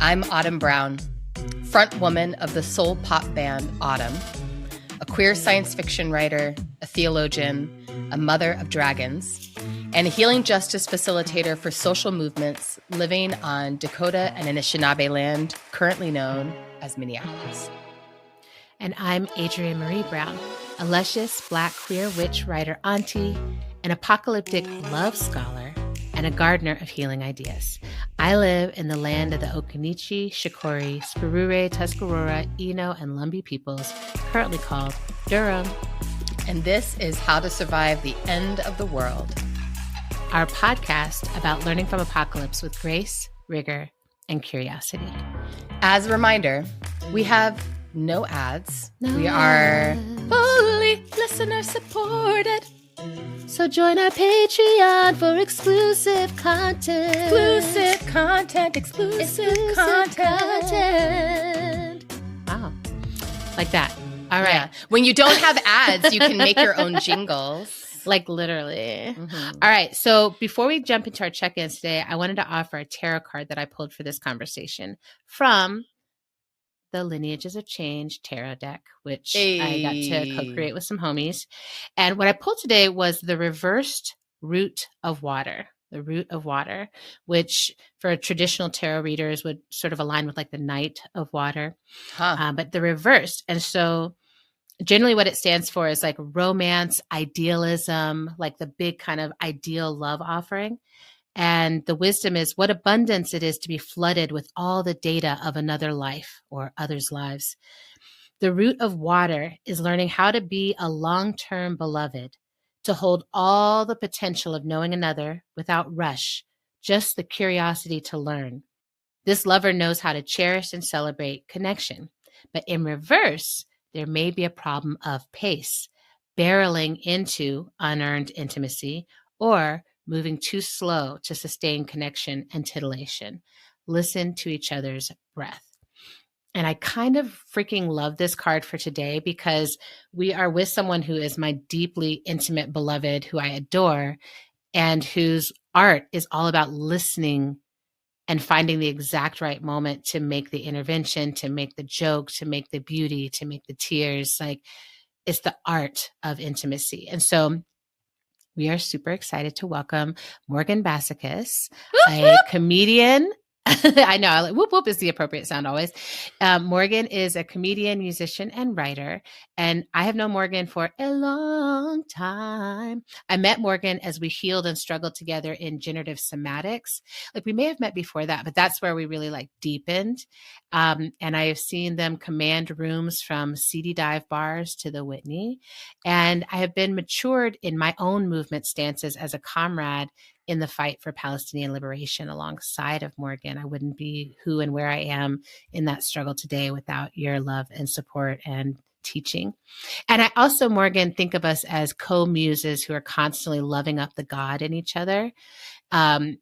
I'm Autumn Brown, front woman of the soul pop band Autumn, a queer science fiction writer, a theologian, a mother of dragons, and a healing justice facilitator for social movements living on Dakota and Anishinaabe land, currently known as Minneapolis. And I'm Adrienne Marie Brown, a luscious Black queer witch writer auntie, an apocalyptic love scholar, and a gardener of healing ideas. I live in the land of the Occaneechi, Shakori, Sperure, Tuscarora, Eno, and Lumbee peoples, currently called Durham. And this is How to Survive the End of the World, our podcast about learning from apocalypse with grace, rigor, and curiosity. As a reminder, we have no ads. We are fully listener supported. So join our Patreon for exclusive content. Exclusive content. Wow. Like that. All right. Yeah. When you don't have ads, you can make your own jingles. Like literally. Mm-hmm. All right. So before we jump into our check-ins today, I wanted to offer a tarot card that I pulled for this conversation from the Lineages of Change tarot deck, which I got to co-create with some homies. And what I pulled today was the reversed root of water, the root of water, which for traditional tarot readers would sort of align with like the Knight of Water, but the reversed. And so generally what it stands for is like romance, idealism, like the big kind of ideal love offering. And the wisdom is what abundance it is to be flooded with all the data of another life or others' lives. The root of water is learning how to be a long-term beloved, to hold all the potential of knowing another without rush, just the curiosity to learn. This lover knows how to cherish and celebrate connection. But in reverse, there may be a problem of pace, barreling into unearned intimacy, or moving too slow to sustain connection and titillation. Listen to each other's breath. And I kind of freaking love this card for today because we are with someone who is my deeply intimate beloved, who I adore, and whose art is all about listening and finding the exact right moment to make the intervention, to make the joke, to make the beauty, to make the tears. Like, it's the art of intimacy. And so we are super excited to welcome Morgan Bassichis, a comedian. I know, like, whoop, whoop is the appropriate sound always. Morgan is a comedian, musician, and writer. And I have known Morgan for a long time. I met Morgan as we healed and struggled together in generative somatics. Like we may have met before that, but that's where we really like deepened. And I have seen them command rooms from seedy dive bars to the Whitney. And I have been matured in my own movement stances as a comrade in the fight for Palestinian liberation alongside of Morgan. I wouldn't be who and where I am in that struggle today without your love and support and teaching. And I also, Morgan, think of us as co-muses who are constantly loving up the God in each other. And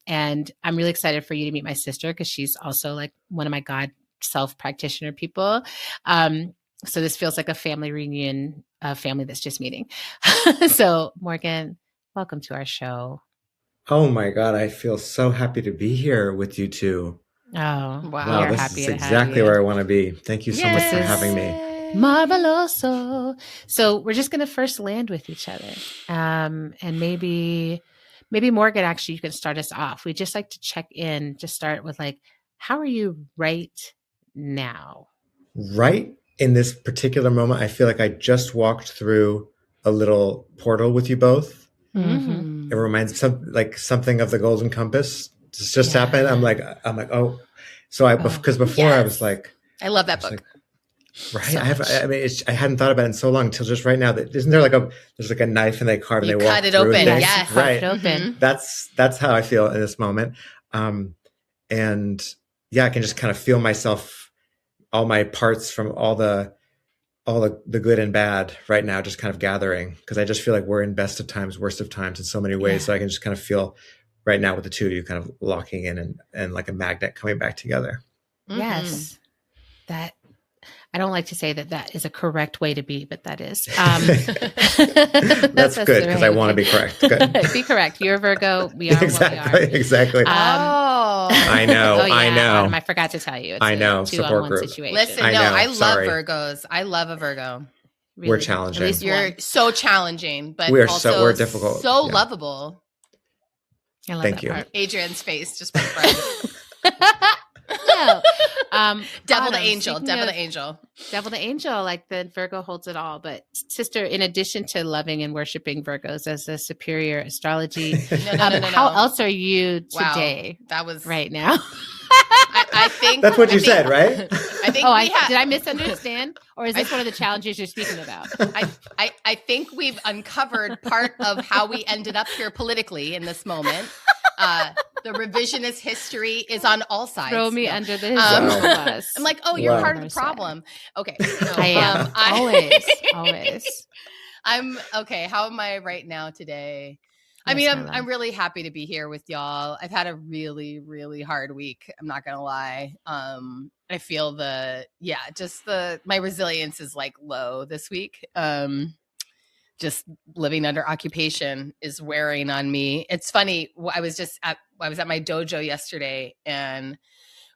I'm really excited for you to meet my sister because she's also like one of my God self-practitioner people. So this feels like a family reunion, a family that's just meeting. So Morgan, welcome to our show. Oh my God, I feel so happy to be here with you two. Oh, wow. This is exactly where I want to be. Thank you so much for having me. Marveloso. So we're just going to first land with each other. And maybe Morgan, actually, you can start us off. We just like to check in, just start with like, how are you right now? Right in this particular moment, I feel like I just walked through a little portal with you both. Mm-hmm. It reminds something of the Golden Compass. It's just happened. I'm like, oh. So because before I was like, I love that book. Right. So I hadn't thought about it in so long until just right now. That isn't there there's like a knife and they carve and they walk cut it open. Things. Yes. Right. Cut it open. That's how I feel in this moment. And yeah, I can just kind of feel myself, all my parts from all the good and bad right now, just kind of gathering, because I just feel like we're in best of times, worst of times in so many ways. Yeah. So I can just kind of feel right now with the two of you kind of locking in and like a magnet coming back together. Yes. That I don't like to say that is a correct way to be, but that is. That's good because I want to be correct. Good. Be correct. You're a Virgo. We are exactly, what we are. Exactly. I know. Oh, yeah, I know. Adam, I forgot to tell you. It's I know. a Support 2-on-1 group. situation. Listen, I know. I love Sorry. Virgos. I love a Virgo. Really. We're challenging. At least You're one. so challenging, but we're So difficult. Yeah. lovable. I love Thank that you. part. Adrian's face just went bright. No. Devil the Autumn, angel. speaking Devil of- the angel. Devil the angel, like the Virgo holds it all. But sister, in addition to loving and worshiping Virgos as a superior astrology, No. how else are you Wow. today? That was Right now. I think That's what you said, right? I think did I misunderstand? Or is this one of the challenges you're speaking about? I think we've uncovered part of how we ended up here politically in this moment. The revisionist history is on all sides. Throw me under the bus. I'm like, oh, you're Wow. part of the problem. Okay. No, I am. Always. I'm okay. How am I right now today? I Yes, mean, my I'm love. really happy to be here with y'all. I've had a really, really hard week. I'm not gonna lie. I feel my resilience is like low this week. Just living under occupation is wearing on me. It's funny. I was at my dojo yesterday, and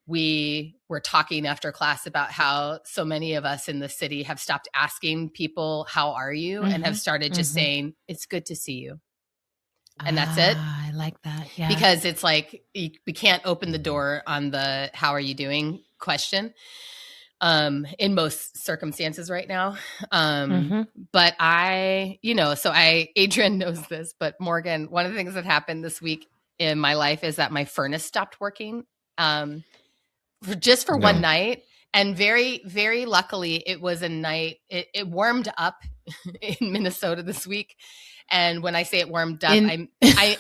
we were talking after class about how so many of us in the city have stopped asking people, "How are you?" and have started just saying, "It's good to see you." And that's it. I like that. Yeah. Because it's like we can't open the door on the "How are you doing?" question in most circumstances right now. But Adrian knows this, but Morgan, one of the things that happened this week in my life is that my furnace stopped working for one night. And very, very luckily, it was a night, it warmed up in Minnesota this week. And when I say it warmed up,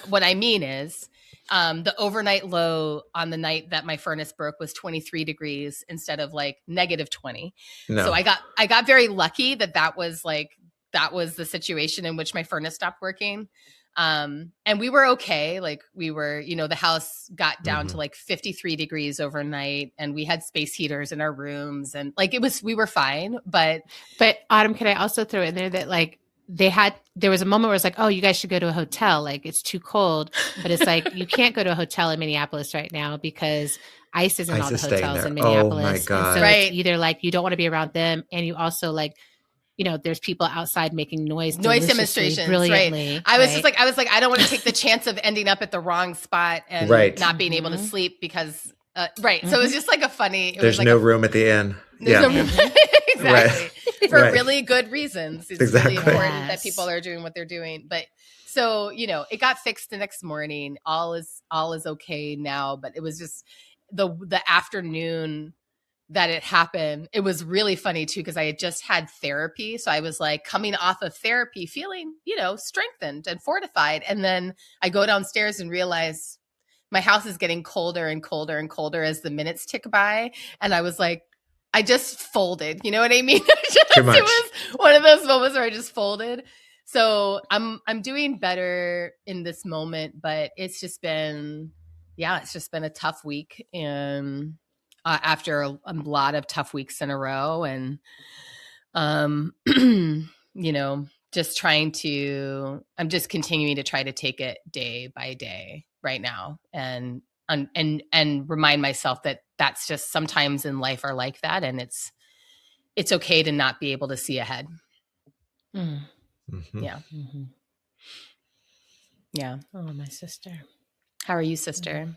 what I mean is the overnight low on the night that my furnace broke was 23 degrees instead of like -20. No. So I got very lucky that was the situation in which my furnace stopped working. And we were okay. Like we were, the house got down to like 53 degrees overnight, and we had space heaters in our rooms, and like we were fine. But Autumn, can I also throw in there that like there was a moment where it's like, oh, you guys should go to a hotel. Like it's too cold, but it's like, you can't go to a hotel in Minneapolis right now because ICE is in all the hotels in Minneapolis. Oh my God. And so it's either like, you don't want to be around them, and you also like, there's people outside making noise demonstrations, brilliantly. Right. I was like, I don't want to take the chance of ending up at the wrong spot and not being able to sleep because, So it was just like a funny. There's like no room at the inn. Yeah. Exactly. Right. For Right. really good reasons. It's Exactly. really important that people are doing what they're doing. But so, it got fixed the next morning. All is okay now. But it was just the afternoon that it happened. It was really funny too, because I had just had therapy. So I was like coming off of therapy, feeling, strengthened and fortified. And then I go downstairs and realize my house is getting colder and colder and colder as the minutes tick by. And I was like, I just folded. You know what I mean? Too much. It was one of those moments where I just folded. So I'm doing better in this moment, but it's just been a tough week. And after a lot of tough weeks in a row, and just I'm just continuing to try to take it day by day right now, and remind myself that that's just sometimes in life are like that, and it's okay to not be able to see ahead. Yeah. Yeah. Oh, my sister. How are you, sister?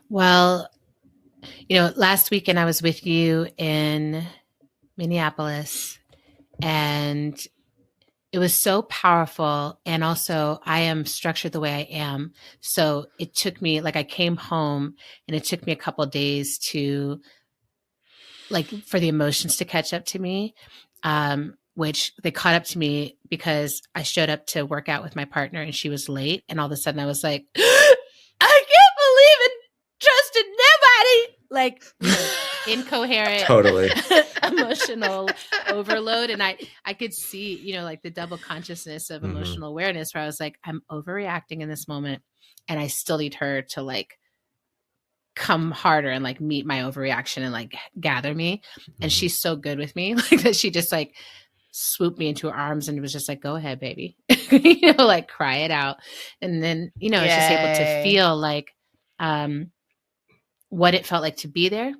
Well, last weekend I was with you in Minneapolis, and it was so powerful. And also I am structured the way I am. So it took me, like I came home and it took me a couple of days to for the emotions to catch up to me, which they caught up to me because I showed up to work out with my partner and she was late. And all of a sudden I was like, I can't believe it. Trusted nobody. Incoherent. Totally. Emotional overload. And I could see, the double consciousness of emotional awareness where I was like, I'm overreacting in this moment. And I still need her to come harder and like meet my overreaction and like gather me. And she's so good with me, like that she just like swooped me into her arms and was just like, go ahead, baby, like cry it out. And then, it's just able to feel like what it felt like to be there,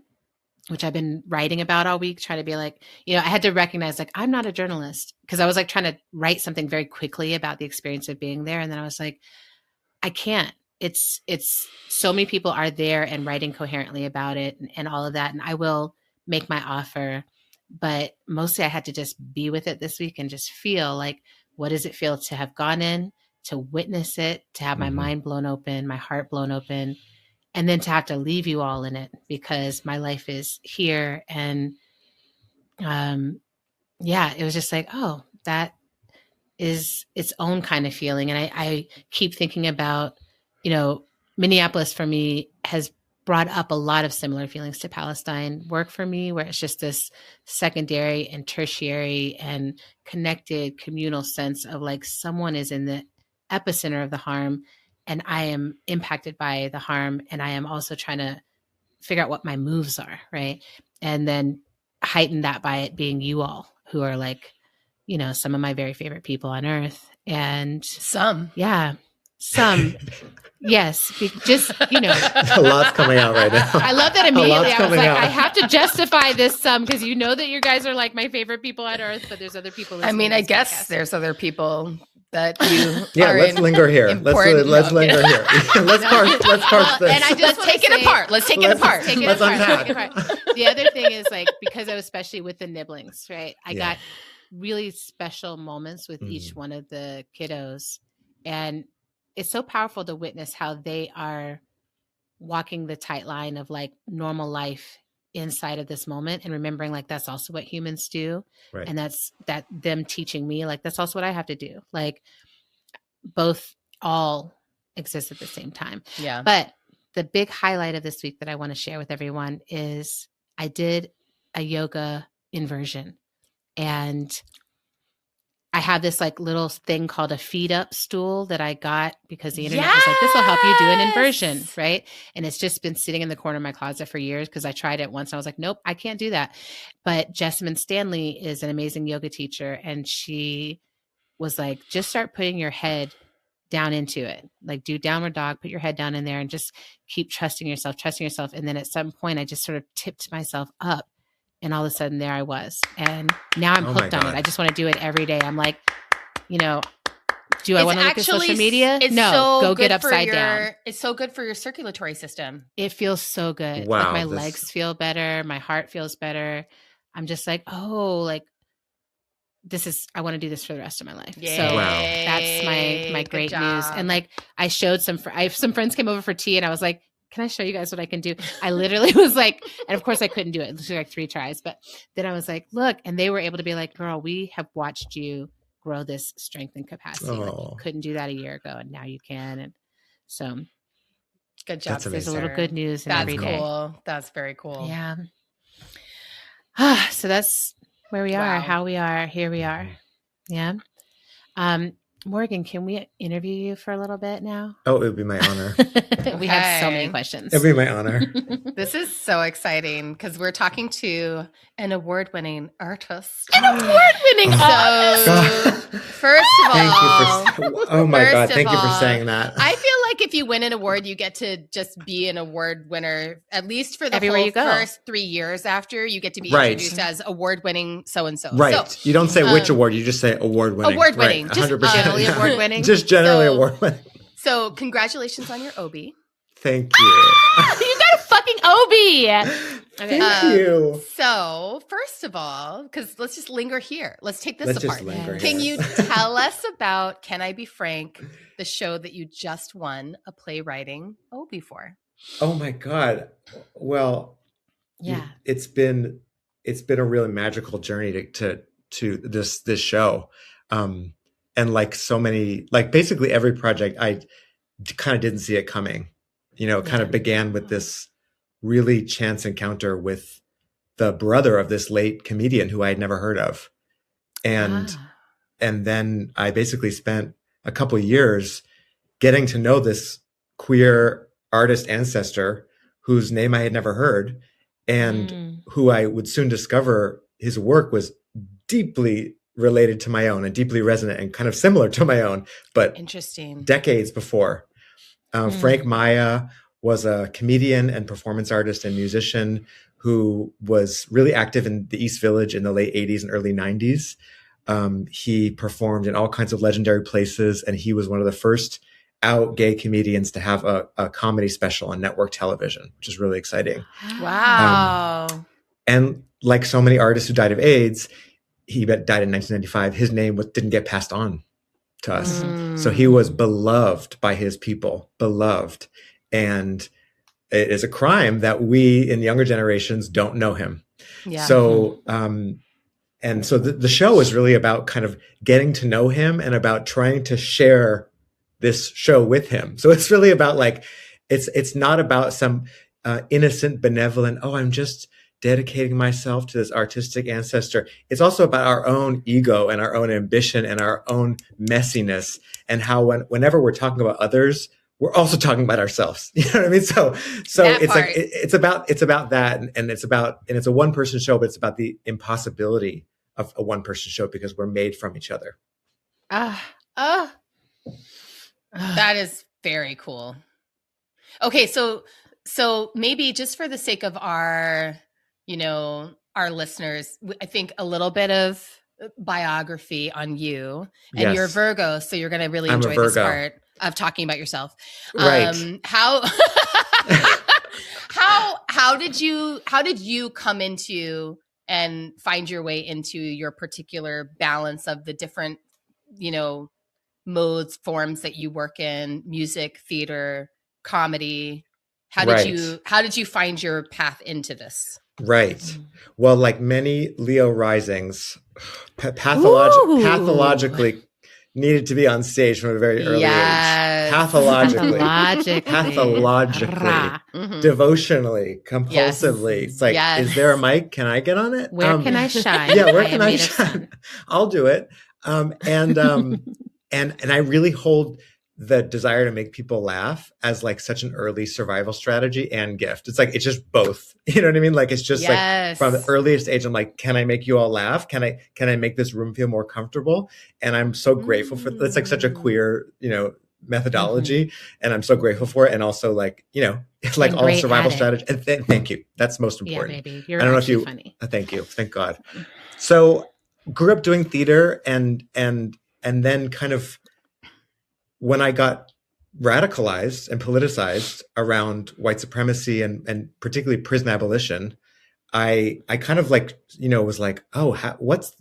which I've been writing about all week, trying to be like, I had to recognize like, I'm not a journalist, because I was like trying to write something very quickly about the experience of being there. And then I was like, I can't. It's so many people are there and writing coherently about it and all of that. And I will make my offer, but mostly I had to just be with it this week and just feel like, what does it feel to have gone in, to witness it, to have my mind blown open, my heart blown open, and then to have to leave you all in it because my life is here. And it was just like, oh, that is its own kind of feeling. And I keep thinking about, Minneapolis for me has brought up a lot of similar feelings to Palestine work for me, where it's just this secondary and tertiary and connected communal sense of like someone is in the epicenter of the harm and I am impacted by the harm. And I am also trying to figure out what my moves are. Right. And then heighten that by it being you all who are like, some of my very favorite people on earth. And some. Yes, just, A lot's coming out right now. I love that immediately. I was like, I have to justify this because that you guys are like my favorite people on earth, but there's other people listening. I mean, I guess there's other people that you let's linger here. Let's linger here. Let's parse this. And let's take it apart. Let's take it apart. Let's unpack. The other thing is like, because I was especially with the nibblings, right? I got really special moments with each one of the kiddos. And it's so powerful to witness how they are walking the tight line of like normal life inside of this moment and remembering like that's also what humans do. Right. And that's them teaching me like that's also what I have to do. Like both all exist at the same time. Yeah. But the big highlight of this week that I want to share with everyone is I did a yoga inversion, and I have this like little thing called a feed up stool that I got because the internet was like, this will help you do an inversion. Right. And it's just been sitting in the corner of my closet for years because I tried it once and I was like, nope, I can't do that. But Jessamine Stanley is an amazing yoga teacher. And she was like, just start putting your head down into it. Like do downward dog, put your head down in there and just keep trusting yourself. And then at some point I just sort of tipped myself up. And all of a sudden there I was. And now I'm hooked on it. I just want to do it every day. I'm like, do I want to look at social media? No, go get upside down. It's so good for your circulatory system. It feels so good. Wow, like my legs feel better. My heart feels better. I'm just like, oh, like I want to do this for the rest of my life. Yay. So that's my great news. And like I showed some friends came over for tea and I was like, can I show you guys what I can do? I literally was like, and of course I couldn't do it. It took like 3 tries, but then I was like, look, and they were able to be like, girl, we have watched you grow this strength and capacity. Like you couldn't do that a year ago and now you can. And so good job. There's a little good news in every day. Cool. That's very cool. Yeah. So that's where we are, how we are, here we are. Yeah. Morgan, can we interview you for a little bit now? Oh, it would be my honor. We have so many questions. It would be my honor. This is so exciting because we're talking to an award-winning artist. An award-winning artist! First of all, thank you for saying that. I feel like if you win an award, you get to just be an award winner, at least for the first 3 years after. You get to be introduced as award-winning so-and-so. Right. So, you don't say which award, you just say award-winning. Award-winning. Right. 100%. Generally award-winning. Just generally award-winning. So congratulations on your OB. Thank you. You got a fucking OB. Okay. Thank you. So first of all, because let's just linger here. Let's take this apart. Can you tell us about Can I Be Frank, the show that you just won a playwriting OB for? Oh my God. Well, yeah, it's been a really magical journey to this show. And like so many, like basically every project, I kind of didn't see it coming, kind of began with this really chance encounter with the brother of this late comedian who I had never heard of. And then I basically spent a couple of years getting to know this queer artist ancestor whose name I had never heard, and who I would soon discover his work was deeply related to my own and deeply resonant and kind of similar to my own, but interesting. Decades before. Frank Maya was a comedian and performance artist and musician who was really active in the East Village in the late 80s and early 90s. He performed in all kinds of legendary places, and he was one of the first out gay comedians to have a comedy special on network television, which is really exciting. Wow. And like so many artists who died of AIDS, he died in 1995. His name didn't get passed on to us. So he was beloved by his people, beloved. And it is a crime that we in younger generations don't know him. Yeah. So, and so the show is really about kind of getting to know him and about trying to share this show with him. So it's really about like, it's not about some innocent, benevolent, oh, I'm just dedicating myself to this artistic ancestor. It's also about our own ego and our own ambition and our own messiness, and how whenever we're talking about others, we're also talking about ourselves. You know what I mean? So That it's part. like it's about that, and it's a one person show, but it's about the impossibility of a one person show because we're made from each other. That is very cool. Okay, so maybe just for the sake of our listeners, I think a little bit of biography on you. And Yes. you're a Virgo, so you're going to really I'm a enjoy this Virgo. part of talking about yourself. Right. How did you come into and find your way into your particular balance of the different, modes, forms that you work in, music, theater, comedy? How did you find your path into this? Right. Well, like many Leo risings, pathologically needed to be on stage from a very early age. Pathologically, devotionally, compulsively. It's like, is there a mic? Can I get on it? Where can I shine? Yeah, where can I shine? I'll do it. And I really hold the desire to make people laugh as like such an early survival strategy and gift. It's like, it's just both. You know what I mean? Like, it's just like from the earliest age, I'm like, can I make you all laugh? Can I make this room feel more comfortable? And I'm so grateful for it's like such a queer, methodology. And I'm so grateful for it. And also like, it's like all survival strategy. And thank you. That's most important. Yeah, baby. You're I don't know if you, funny. Thank you. Thank God. So grew up doing theater and then kind of, when I got radicalized and politicized around white supremacy and particularly prison abolition, I kind of like, was like, oh, what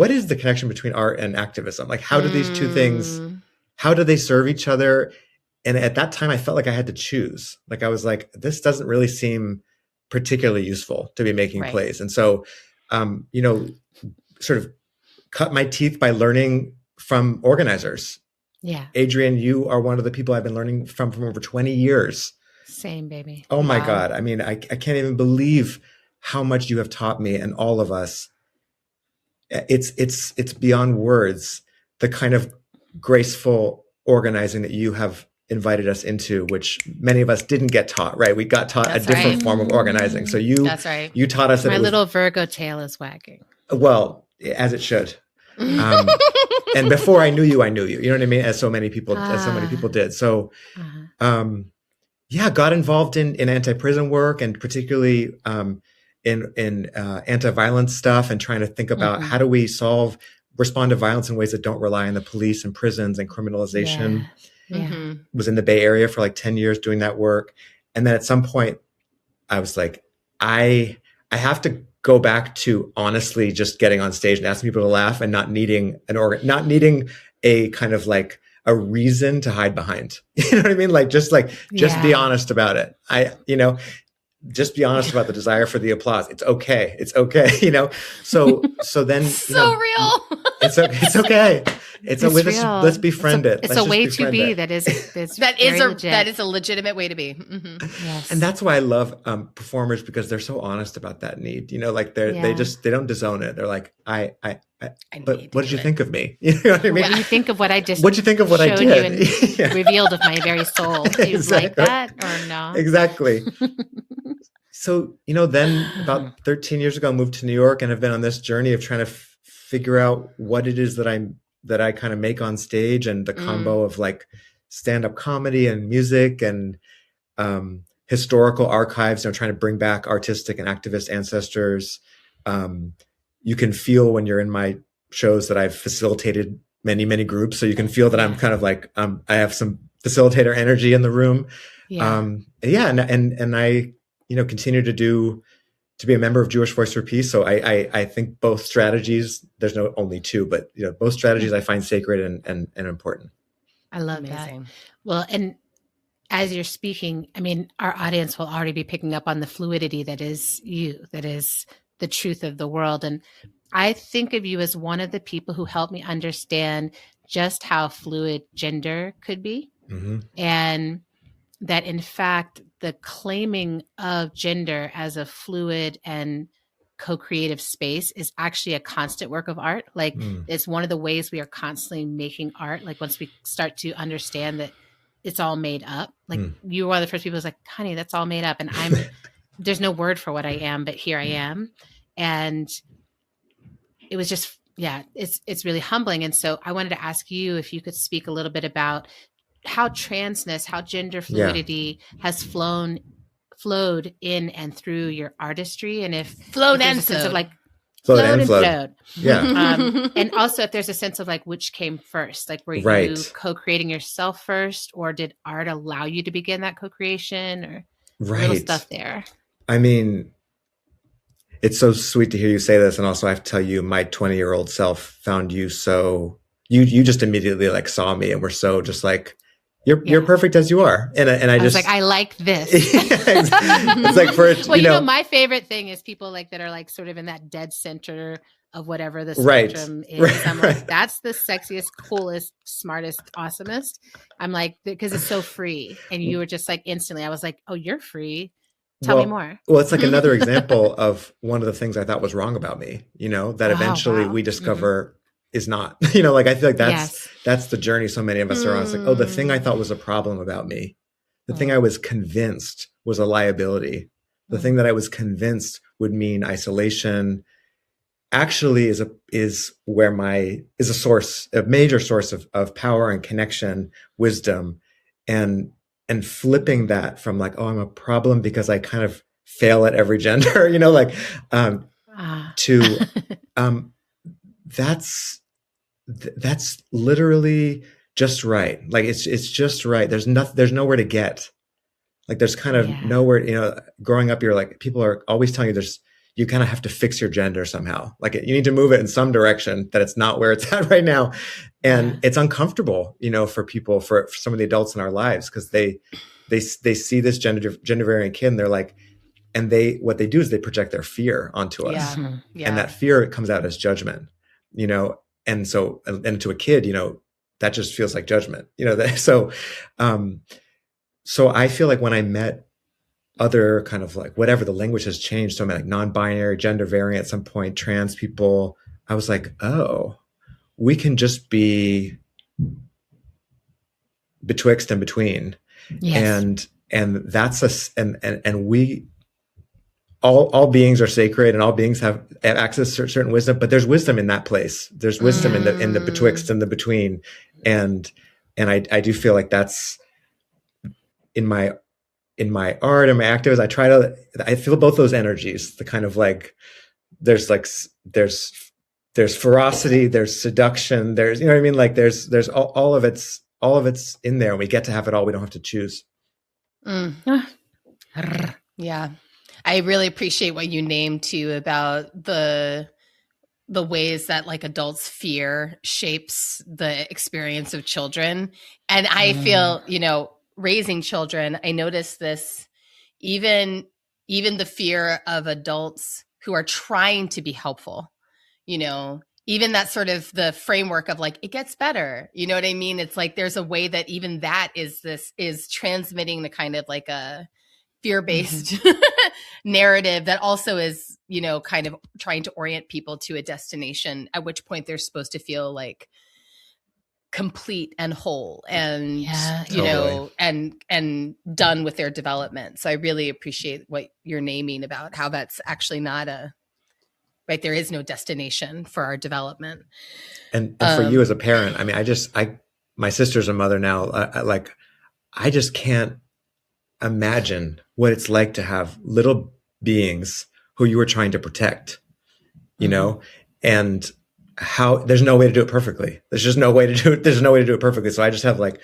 is the connection between art and activism? Like, how do these two things, how do they serve each other? And at that time, I felt like I had to choose. Like, I was like, this doesn't really seem particularly useful to be making plays. And so, sort of cut my teeth by learning from organizers. Yeah. Adrienne, you are one of the people I've been learning from over 20 years. Same, baby. Oh my God. I mean, I can't even believe how much you have taught me and all of us. It's beyond words, the kind of graceful organizing that you have invited us into, which many of us didn't get taught, right? We got taught a different form of organizing. So you taught us that my little Virgo tail is wagging. Well, as it should. And before I knew you, you know what I mean? As so many people did. So, got involved in anti-prison work and particularly, in anti-violence stuff and trying to think about how do we respond to violence in ways that don't rely on the police and prisons and criminalization. Yeah. Was in the Bay Area for like 10 years doing that work. And then at some point I was like, I have to go back to honestly just getting on stage and asking people to laugh and not needing not needing a kind of like a reason to hide behind. You know what I mean? Like, just be honest about it. Just be honest about the desire for the applause. It's okay. It's okay. So then, real. It's okay. Let's befriend it. It's a way to be that is a legitimate way to be. Mm-hmm. Yes. And that's why I love performers, because they're so honest about that need. Like they don't disown it. They're like, but what did you think of me? You know what I mean? What do you think of what I just? What do you think of what I did? You and revealed of my very soul? Do you like that or no? Exactly. So, then about 13 years ago, I moved to New York and have been on this journey of trying to figure out what it is that I kind of make on stage, and the combo of like stand-up comedy and music and historical archives, trying to bring back artistic and activist ancestors. You can feel when you're in my shows that I've facilitated many, many groups. So you can feel that I'm kind of like, I have some facilitator energy in the room. And I, continue to be a member of Jewish Voice for Peace. So I think both strategies, there's no only two, but both strategies I find sacred and important. I love that. Well, and as you're speaking, I mean, our audience will already be picking up on the fluidity that is you, that is the truth of the world. And I think of you as one of the people who helped me understand just how fluid gender could be. Mm-hmm. And that in fact, the claiming of gender as a fluid and co-creative space is actually a constant work of art. Like it's one of the ways we are constantly making art. Like once we start to understand that it's all made up, like you were one of the first people who's like, honey, that's all made up. And there's no word for what I am, but here I am. And it was just, it's really humbling. And so I wanted to ask you if you could speak a little bit about how transness, how gender fluidity has flowed in and through your artistry, and if flowed and a sense flowed. Of like flowed. Yeah. And also if there's a sense of like which came first, like were you co-creating yourself first, or did art allow you to begin that co-creation, or little stuff there? I mean, it's so sweet to hear you say this, and also I have to tell you, my 20-year-old self found you so you just immediately like saw me and were so just like. You're perfect as you are. And I was like, I like this. It's like well, my favorite thing is people like that are like sort of in that dead center of whatever the spectrum is. I'm like, that's the sexiest, coolest, smartest, awesomest. I'm like, because it's so free. And you were just like instantly, I was like, oh, you're free. Tell me more. Well, it's like another example of one of the things I thought was wrong about me, that eventually we discover is not, like, I feel like that's the journey so many of us are on. It's like, oh, the thing I thought was a problem about me, the thing I was convinced was a liability, the thing that I was convinced would mean isolation, actually is a source, a major source of power and connection, wisdom, and flipping that from like, oh, I'm a problem because I kind of fail at every gender, to that's literally just right. Like it's just right. There's nowhere to get. Like there's kind of nowhere, growing up, you're like, people are always telling you you kind of have to fix your gender somehow. Like you need to move it in some direction that it's not where it's at right now. And it's uncomfortable, for people, for some of the adults in our lives, because they see this gender variant kid and they're like, and what they do is they project their fear onto us. And that fear comes out as judgment, and so, and to a kid, that just feels like judgment, so I feel like when I met other kind of like, whatever, the language has changed. So I met like non-binary, gender variant at some point, trans people. I was like, oh, we can just be betwixt and between. Yes. And that's and we, all beings are sacred, and all beings have access to certain wisdom, but there's wisdom in that place. There's wisdom in the betwixt and the between. And I do feel like that's in my art and my activism. I feel both those energies, the kind of like, there's ferocity, there's seduction, there's, what I mean? Like there's all of it's in there, and we get to have it all. We don't have to choose. Yeah. I really appreciate what you named too about the ways that like adults' fear shapes the experience of children. And I feel, raising children, I noticed this, even the fear of adults who are trying to be helpful, even that sort of the framework of like, it gets better. You know what I mean? It's like, there's a way that even that is transmitting the kind of like a fear-based narrative that also is, kind of trying to orient people to a destination, at which point they're supposed to feel like complete and whole and, Totally. and done with their development. So I really appreciate what you're naming about how that's actually not right. There is no destination for our development. And for you as a parent, I mean, my sister's a mother now. I just can't imagine what it's like to have little beings who you were trying to protect, you know, and how there's no way to do it perfectly. There's just no way to do it. There's no way to do it perfectly. So I just have like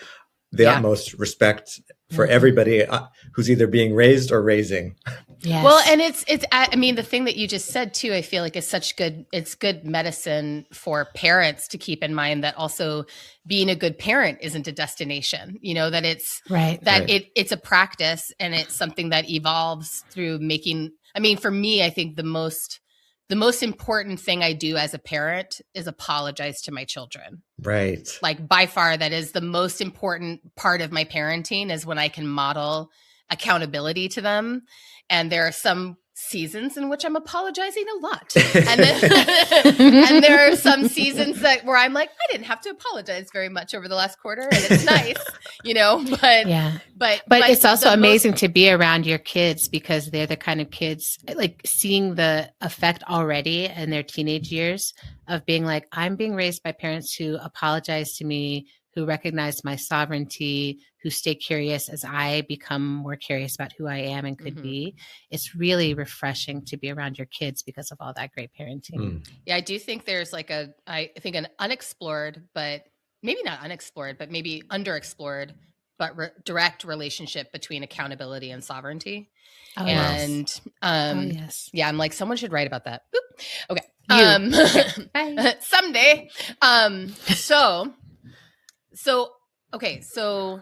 the utmost respect for everybody who's either being raised or raising. Yes. Well, and it's, I mean, the thing that you just said too, I feel like is it's good medicine for parents to keep in mind that also being a good parent isn't a destination, you know, that it's it's a practice and it's something that evolves through for me, I think the most important thing I do as a parent is apologize to my children. Right. Like by far, that is the most important part of my parenting is when I can model accountability to them. And there are some seasons in which I'm apologizing a lot. And then, and there are some seasons where I'm like, I didn't have to apologize very much over the last quarter. And it's nice, you know, but it's also amazing to be around your kids because they're the kind of kids like seeing the effect already in their teenage years of being like, I'm being raised by parents who apologize to me, who recognize my sovereignty, who stay curious as I become more curious about who I am and could be. It's really refreshing to be around your kids because of all that great parenting. Yeah, I do think there's like an unexplored, but maybe not unexplored, but maybe underexplored, but direct relationship between accountability and sovereignty. Oh, and yes. Yeah, I'm like, someone should write about that. Boop. Okay. Bye. Someday. So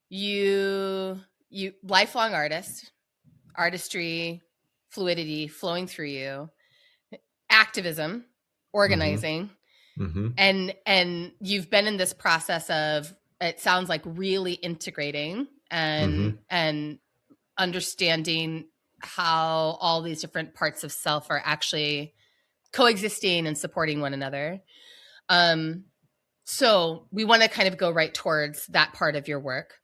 you lifelong artist, artistry, fluidity flowing through you, activism, organizing, and you've been in this process of, it sounds like, really integrating and understanding how all these different parts of self are actually coexisting and supporting one another. So we want to kind of go right towards that part of your work.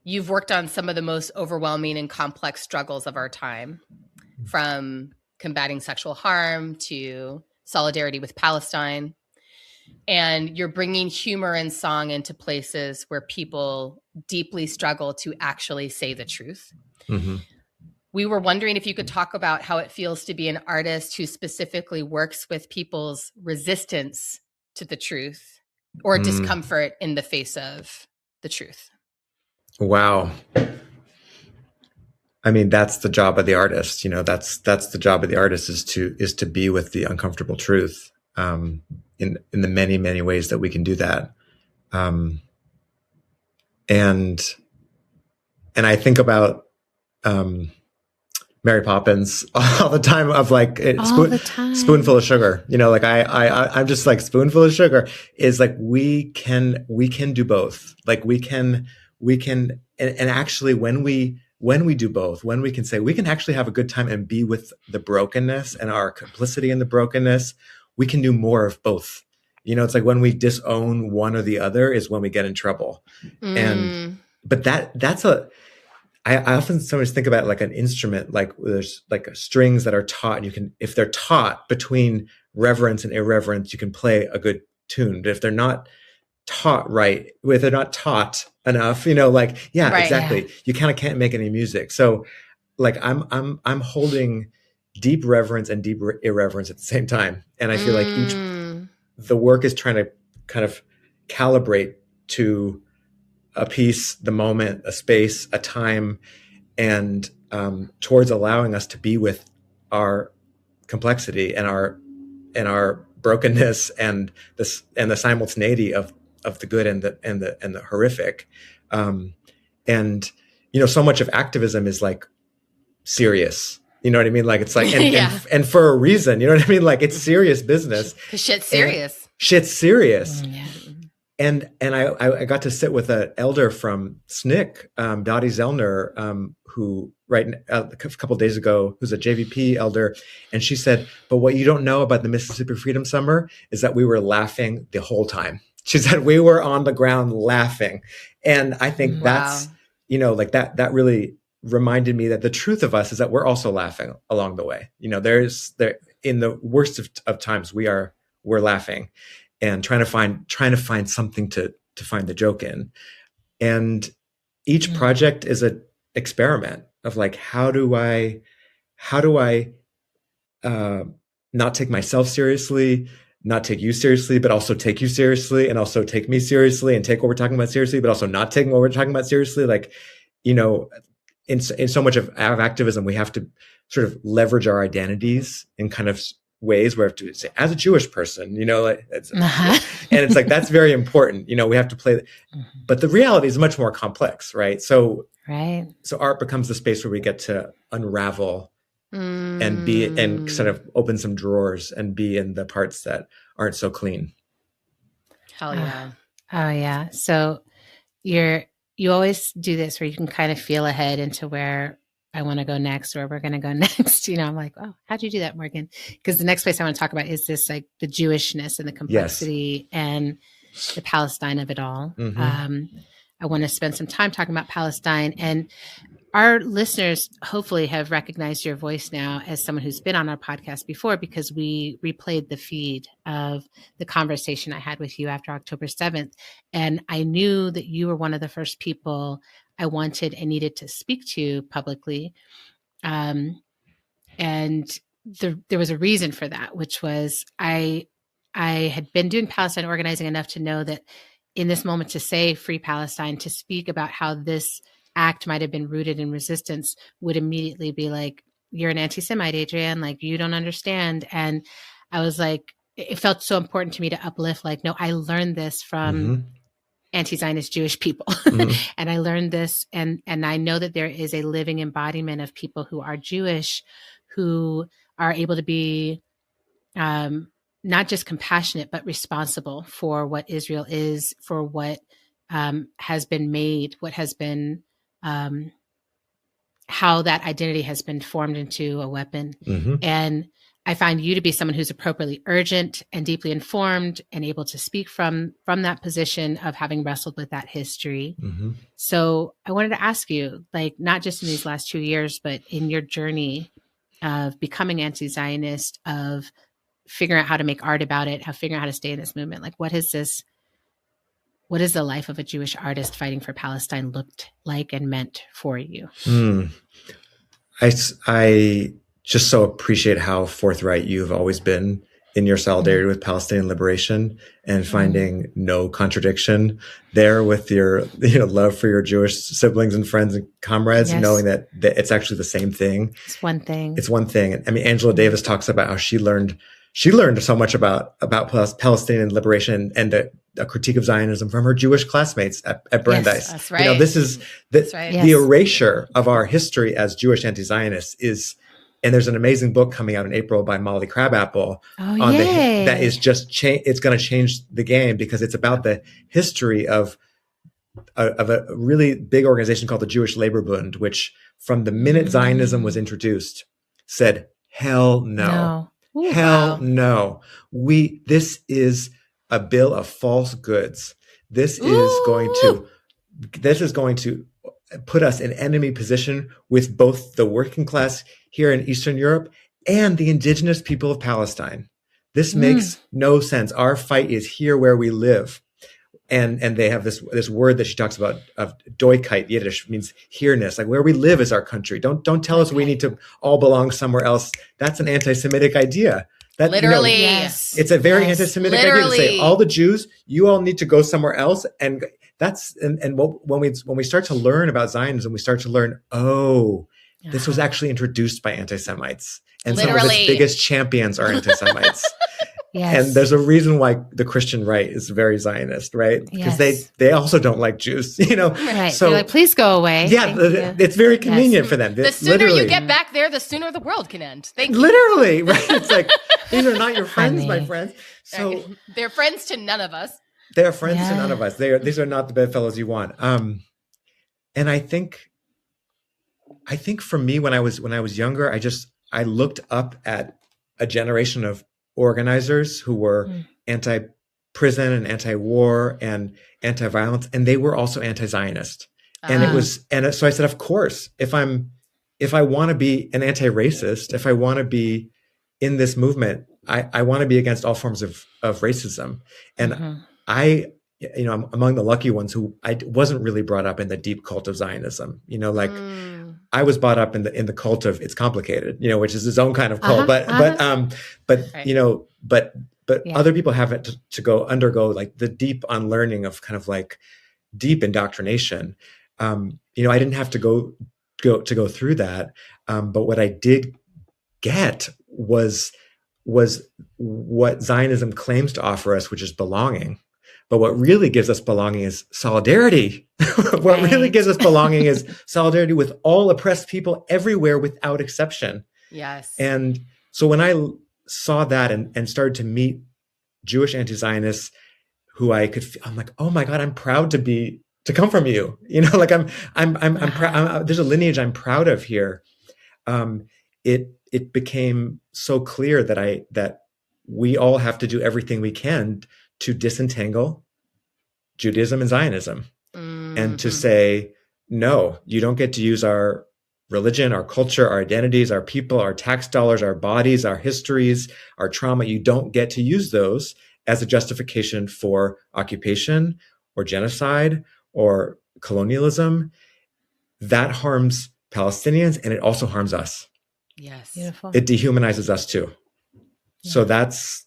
You've worked on some of the most overwhelming and complex struggles of our time, from combating sexual harm to solidarity with Palestine. And you're bringing humor and song into places where people deeply struggle to actually say the truth. We were wondering if you could talk about how it feels to be an artist who specifically works with people's resistance to the truth or discomfort in the face of the truth. Wow. I mean, that's the job of the artist. You know, that's the job of the artist is to be with the uncomfortable truth, in the many, many ways that we can do that. And I think about, Mary Poppins all the time of like spoonful of sugar, you know, like I'm just like spoonful of sugar is like, we can do both. Like we can, and actually when we do both, when we can say we can actually have a good time and be with the brokenness and our complicity in the brokenness, we can do more of both. You know, it's like when we disown one or the other is when we get in trouble. But that's I often sometimes think about it like an instrument, like there's like strings that are taught, and you can, if they're taught between reverence and irreverence, you can play a good tune. But if they're not taught right, if they're not taught enough, you know, like, exactly. Yeah. You kind of can't make any music. So like I'm holding deep reverence and deep irreverence at the same time. And I feel like the work is trying to kind of calibrate to a piece, the moment, a space, a time, and towards allowing us to be with our complexity and our brokenness and the simultaneity of the good and the horrific. And you know, so much of activism is like serious. You know what I mean? Like it's like and for a reason. You know what I mean? Like it's serious business. Shit's serious. Shit's serious. And I got to sit with an elder from SNCC, Dottie Zellner, who a couple of days ago, who's a JVP elder, and she said, "But what you don't know about the Mississippi Freedom Summer is that we were laughing the whole time." She said we were on the ground laughing, and I think that's like that really reminded me that the truth of us is that we're also laughing along the way. There in the worst of times we're laughing and trying to find something to find the joke in, and each project is an experiment of like, how do I not take myself seriously, not take you seriously, but also take you seriously, and also take me seriously, and take what we're talking about seriously, but also not taking what we're talking about seriously. Like, in so much of activism, we have to sort of leverage our identities in kind of ways where we have to say, as a Jewish person, and it's like, that's very important. We have to play, but the reality is much more complex, right? So art becomes the space where we get to unravel and be, and sort of open some drawers and be in the parts that aren't so clean. Hell yeah. Oh yeah. So you always do this where you can kind of feel ahead into where I want to go next, or we're going to go next. I'm like, oh, how'd you do that, Morgan? Because the next place I want to talk about is this, like, the Jewishness and the complexity and the Palestine of it all. I want to spend some time talking about Palestine, and our listeners hopefully have recognized your voice now as someone who's been on our podcast before, because we replayed the feed of the conversation I had with you after October 7th. And I knew that you were one of the first people I wanted and needed to speak to publicly. And there was a reason for that, which was I had been doing Palestine organizing enough to know that in this moment, to say Free Palestine, to speak about how this act might have been rooted in resistance, would immediately be like, you're an anti-Semite, Adrienne, like, you don't understand. And I was like, it felt so important to me to uplift, like, no, I learned this from anti-Zionist Jewish people. And I learned this, and I know that there is a living embodiment of people who are Jewish, who are able to be not just compassionate, but responsible for what Israel is, for what has been made, what has been, how that identity has been formed into a weapon. And I find you to be someone who's appropriately urgent and deeply informed and able to speak from that position of having wrestled with that history. So I wanted to ask you, like, not just in these last 2 years, but in your journey of becoming anti-Zionist, of figuring out how to make art about it, how figuring out how to stay in this movement, like, what is the life of a Jewish artist fighting for Palestine looked like and meant for you? I just so appreciate how forthright you've always been in your solidarity with Palestinian liberation, and finding no contradiction there with your love for your Jewish siblings and friends and comrades, knowing that it's actually the same thing. It's one thing. I mean, Angela Davis talks about how she learned so much about Palestinian liberation and a critique of Zionism from her Jewish classmates at Brandeis. Yes, that's right. This is the erasure of our history as Jewish anti-Zionists is. And there's an amazing book coming out in April by Molly Crabapple that is just it's going to change the game, because it's about the history of a really big organization called the Jewish Labor Bund, which from the minute Zionism was introduced said, hell no. Ooh, hell no. This is a bill of false goods. This is going to put us in enemy position with both the working class here in Eastern Europe and the indigenous people of Palestine. This makes no sense. Our fight is here where we live. And they have this word that she talks about of Doikheit, Yiddish, means here-ness. Like, where we live is our country. Don't tell us we need to all belong somewhere else. That's an anti-Semitic idea. That, literally. It's a very anti-Semitic idea to say all the Jews, you all need to go somewhere else. And when we start to learn about Zionism, we start to learn, this was actually introduced by anti-Semites. And some of its biggest champions are anti-Semites. And there's a reason why the Christian right is very Zionist, right? Because they also don't like Jews, Right. So they're like, please go away. Yeah, it's very convenient for them. The sooner you get back there, the sooner the world can end. Thank you. Literally, right? It's like, these are not your friends, my friends. So they're friends to none of us. They are friends to none of us. These are not the bedfellows you want. And I think I think for me, when I was younger, I looked up at a generation of organizers who were anti-prison and anti-war and anti-violence, and they were also anti-Zionist. And so I said, of course, if I want to be an anti-racist, if I want to be in this movement, I want to be against all forms of racism. And I'm among the lucky ones who I wasn't really brought up in the deep cult of Zionism. I was brought up in the cult of it's complicated, which is its own kind of cult. But other people have it to undergo like the deep unlearning of kind of like deep indoctrination. I didn't have to go through that. But what I did get was what Zionism claims to offer us, which is belonging. But what really gives us belonging is solidarity. What really gives us belonging is solidarity with all oppressed people everywhere without exception. Yes. And so when I saw that and started to meet Jewish anti-Zionists who I'm like, oh my God, I'm proud to come from you. Like I'm proud. There's a lineage I'm proud of here. It became so clear that we all have to do everything we can to disentangle Judaism and Zionism, and to say, no, you don't get to use our religion, our culture, our identities, our people, our tax dollars, our bodies, our histories, our trauma. You don't get to use those as a justification for occupation or genocide or colonialism. That harms Palestinians, and it also harms us. Yes. Beautiful. It dehumanizes us too. Yeah. So that's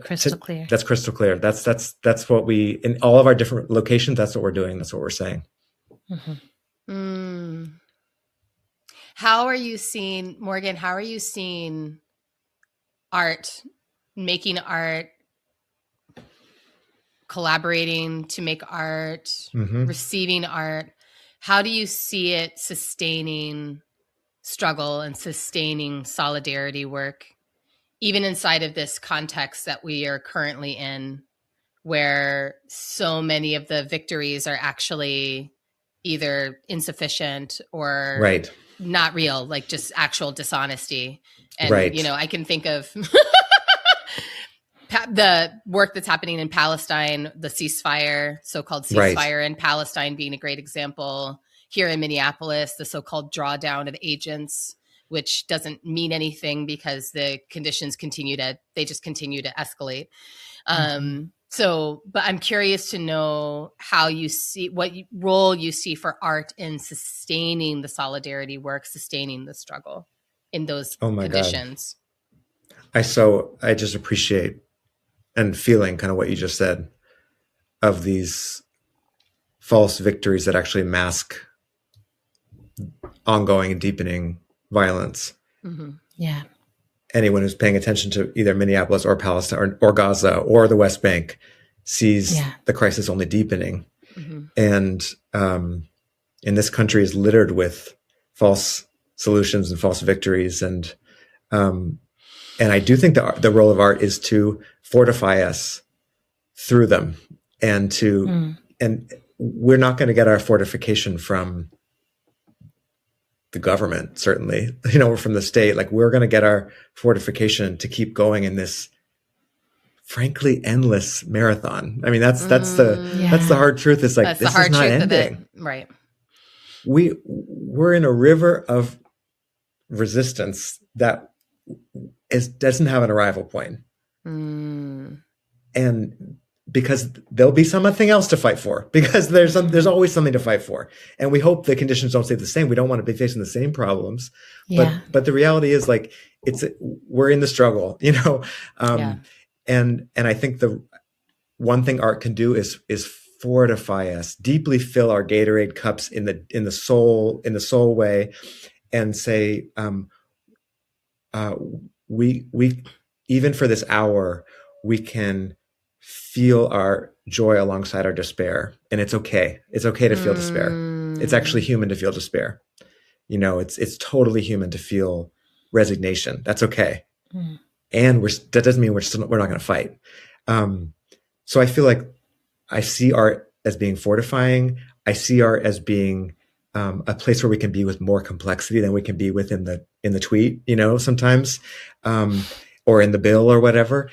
crystal clear. That's crystal clear. That's what we, in all of our different locations, that's what we're doing. That's what we're saying. How are you seeing, Morgan, how are you seeing art, making art, collaborating to make art, receiving art? How do you see it sustaining struggle and sustaining solidarity work, even inside of this context that we are currently in, where so many of the victories are actually either insufficient or not real, like just actual dishonesty? And, I can think of the work that's happening in Palestine, the ceasefire, so-called ceasefire in Palestine being a great example. Here in Minneapolis, the so-called drawdown of agents, which doesn't mean anything because the conditions continue to escalate. But I'm curious to know how you see, what role you see for art in sustaining the solidarity work, sustaining the struggle in those conditions. God. I just appreciate and feeling kind of what you just said of these false victories that actually mask ongoing and deepening violence. Yeah. Anyone who's paying attention to either Minneapolis or Palestine or Gaza or the West Bank sees the crisis only deepening. And in this country is littered with false solutions and false victories. And I do think the role of art is to fortify us through them, and and we're not going to get our fortification from the government, certainly, from the state. Like, we're going to get our fortification to keep going in this frankly endless marathon. I mean, that's the hard truth. It's like, this is not ending. Right. We're in a river of resistance that doesn't have an arrival point. And because there'll be something else to fight for, because there's always something to fight for. And we hope the conditions don't stay the same. We don't want to be facing the same problems, but the reality is, like, we're in the struggle, and I think the one thing art can do is fortify us, deeply fill our Gatorade cups in the soul way, and say, we even for this hour, we can feel our joy alongside our despair. And it's okay. It's okay to feel despair. It's actually human to feel despair. It's totally human to feel resignation. That's okay. And that doesn't mean we're not going to fight. So I feel like I see art as being fortifying. I see art as being a place where we can be with more complexity than we can be within in the tweet, sometimes, or in the bill or whatever.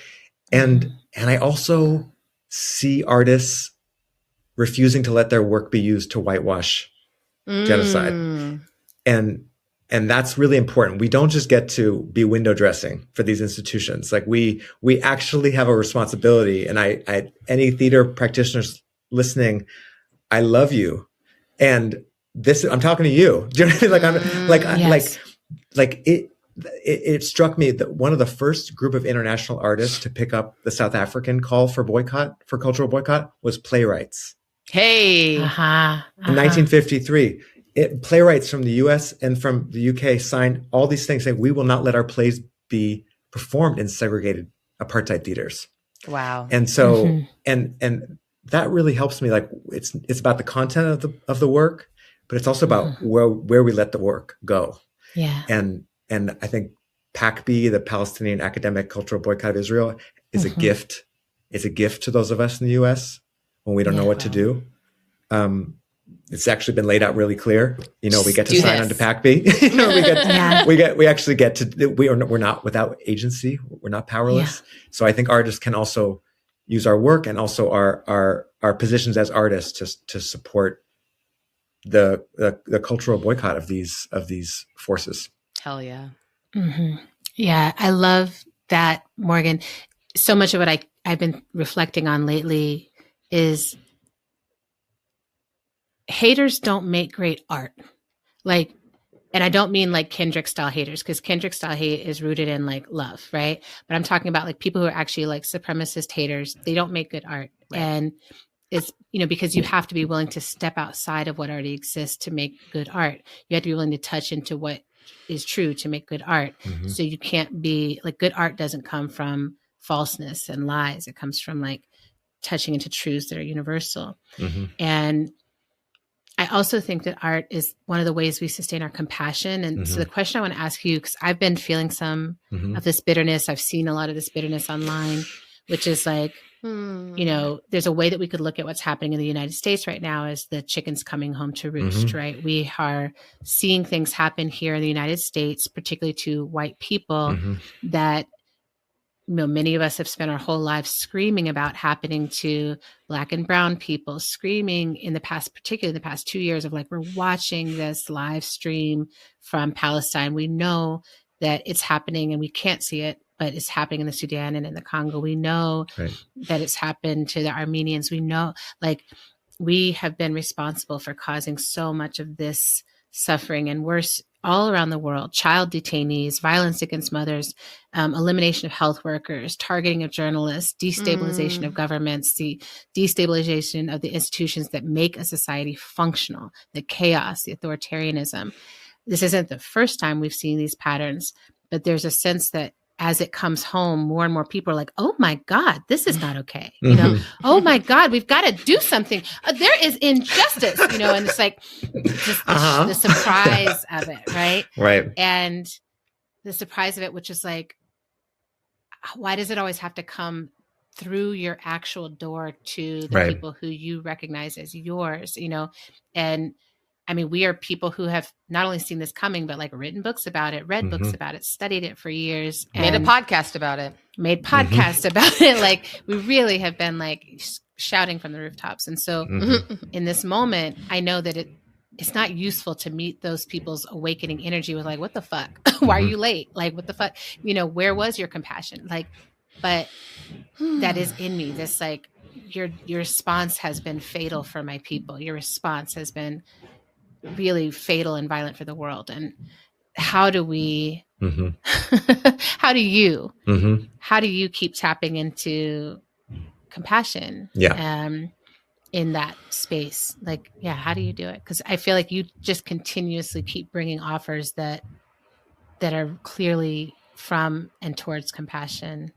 And I also see artists refusing to let their work be used to whitewash genocide. And that's really important. We don't just get to be window dressing for these institutions. Like we actually have a responsibility. And I any theater practitioners listening, I love you. And I'm talking to you. Do you know what I mean? Like it struck me that one of the first group of international artists to pick up the South African call for cultural boycott was playwrights. Hey. In 1953. Playwrights from the US and from the UK signed all these things saying, we will not let our plays be performed in segregated apartheid theaters. Wow. And so, and that really helps me. Like it's about the content of the work, but it's also about where we let the work go. Yeah. And I think PACB, the Palestinian Academic Cultural Boycott of Israel, is a gift. It's a gift to those of us in the US when we don't know what to do. It's actually been laid out really clear. We get to sign on to PACB. We actually get to. We're not without agency. We're not powerless. Yeah. So I think artists can also use our work and also our positions as artists to support the cultural boycott of these forces. Hell yeah. Yeah, I love that, Morgan. So much of what I've been reflecting on lately is haters don't make great art. And I don't mean like Kendrick style haters, because Kendrick style hate is rooted in like love, right? But I'm talking about like people who are actually like supremacist haters. They don't make good art. Right. And it's, because you have to be willing to step outside of what already exists to make good art. You have to be willing to touch into what is true to make good art. So you can't be like, good art doesn't come from falseness and lies. It comes from like touching into truths that are universal. And I also think that art is one of the ways we sustain our compassion. And so the question I want to ask you, because I've been feeling some of this bitterness. I've seen a lot of this bitterness online, which is like, there's a way that we could look at what's happening in the United States right now as the chickens coming home to roost, right? We are seeing things happen here in the United States, particularly to white people that many of us have spent our whole lives screaming about happening to Black and brown people, screaming in the past, particularly in the past 2 years of like, we're watching this live stream from Palestine. We know that it's happening and we can't see it, but it's happening in the Sudan and in the Congo. We know that it's happened to the Armenians. We know, like, we have been responsible for causing so much of this suffering and worse all around the world. Child detainees, violence against mothers, elimination of health workers, targeting of journalists, destabilization of governments, the destabilization of the institutions that make a society functional, the chaos, the authoritarianism. This isn't the first time we've seen these patterns, but there's a sense that as it comes home, more and more people are like, oh my God, this is not okay. Oh my God, we've got to do something. There is injustice, and it's like just the surprise of it, right? Right. And the surprise of it, which is like, why does it always have to come through your actual door to the people who you recognize as yours, And I mean, we are people who have not only seen this coming, but like written books about it, read books about it, studied it for years. Made a podcast about it. About it. Like, we really have been like shouting from the rooftops. And so in this moment, I know that it's not useful to meet those people's awakening energy with like, what the fuck? Why are you late? Like, what the fuck? Where was your compassion? Like, but that is in me. This like, your response has been fatal for my people. Your response has been really fatal and violent for the world. And how do we, how do you keep tapping into compassion in that space? Like, how do you do it? Because I feel like you just continuously keep bringing offers that are clearly from and towards compassion.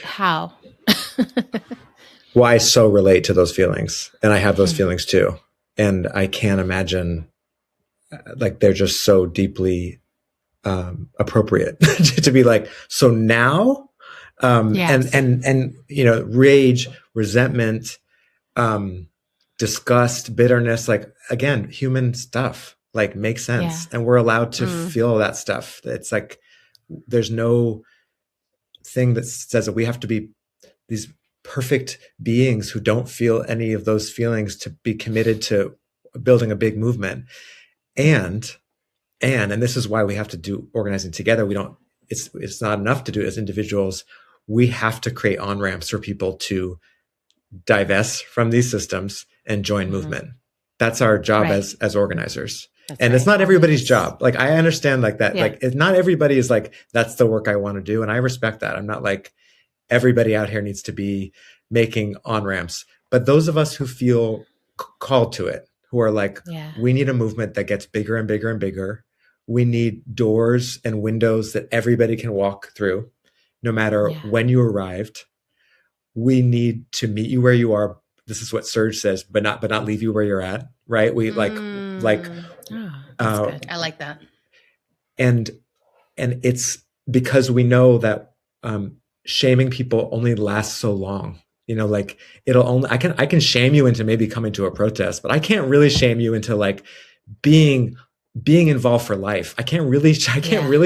How? Well, I so relate to those feelings, and I have those feelings too. And I can't imagine, like, they're just so deeply appropriate to be like, so now, and rage, resentment, disgust, bitterness, like, again, human stuff, like, makes sense. And we're allowed to feel that stuff. It's like, there's no thing that says that we have to be these perfect beings who don't feel any of those feelings to be committed to building a big movement. And this is why we have to do organizing together. It's not enough to do it as individuals. We have to create on-ramps for people to divest from these systems and join movement. That's our job as organizers. And it's not everybody's job. Like, I understand like that. Like, not everybody is like, that's the work I want to do. And I respect that. I'm not like, everybody out here needs to be making on-ramps. But those of us who feel called to it, who are like, we need a movement that gets bigger and bigger and bigger. We need doors and windows that everybody can walk through, no matter when you arrived. We need to meet you where you are. This is what Serge says, but not leave you where you're at. Right? We I like that. And it's because we know that shaming people only lasts so long. You know, like, I can shame you into maybe coming to a protest, but I can't really shame you into like being involved for life. I can't really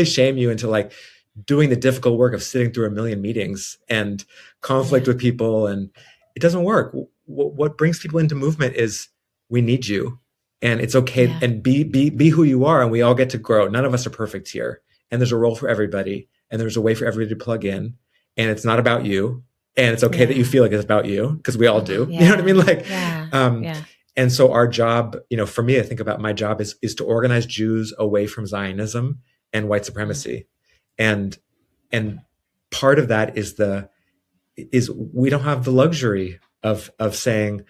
shame you into like doing the difficult work of sitting through a million meetings and conflict with people. And it doesn't work. What brings people into movement is we need you, and it's okay. And be who you are. And we all get to grow. None of us are perfect here. And there's a role for everybody, and there's a way for everybody to plug in, and it's not about you. And it's okay that you feel like it's about you, because we all do. You know what I mean? Like, and so our job, you know, for me, I think about my job is to organize Jews away from Zionism and white supremacy. And part of that is we don't have the luxury of saying,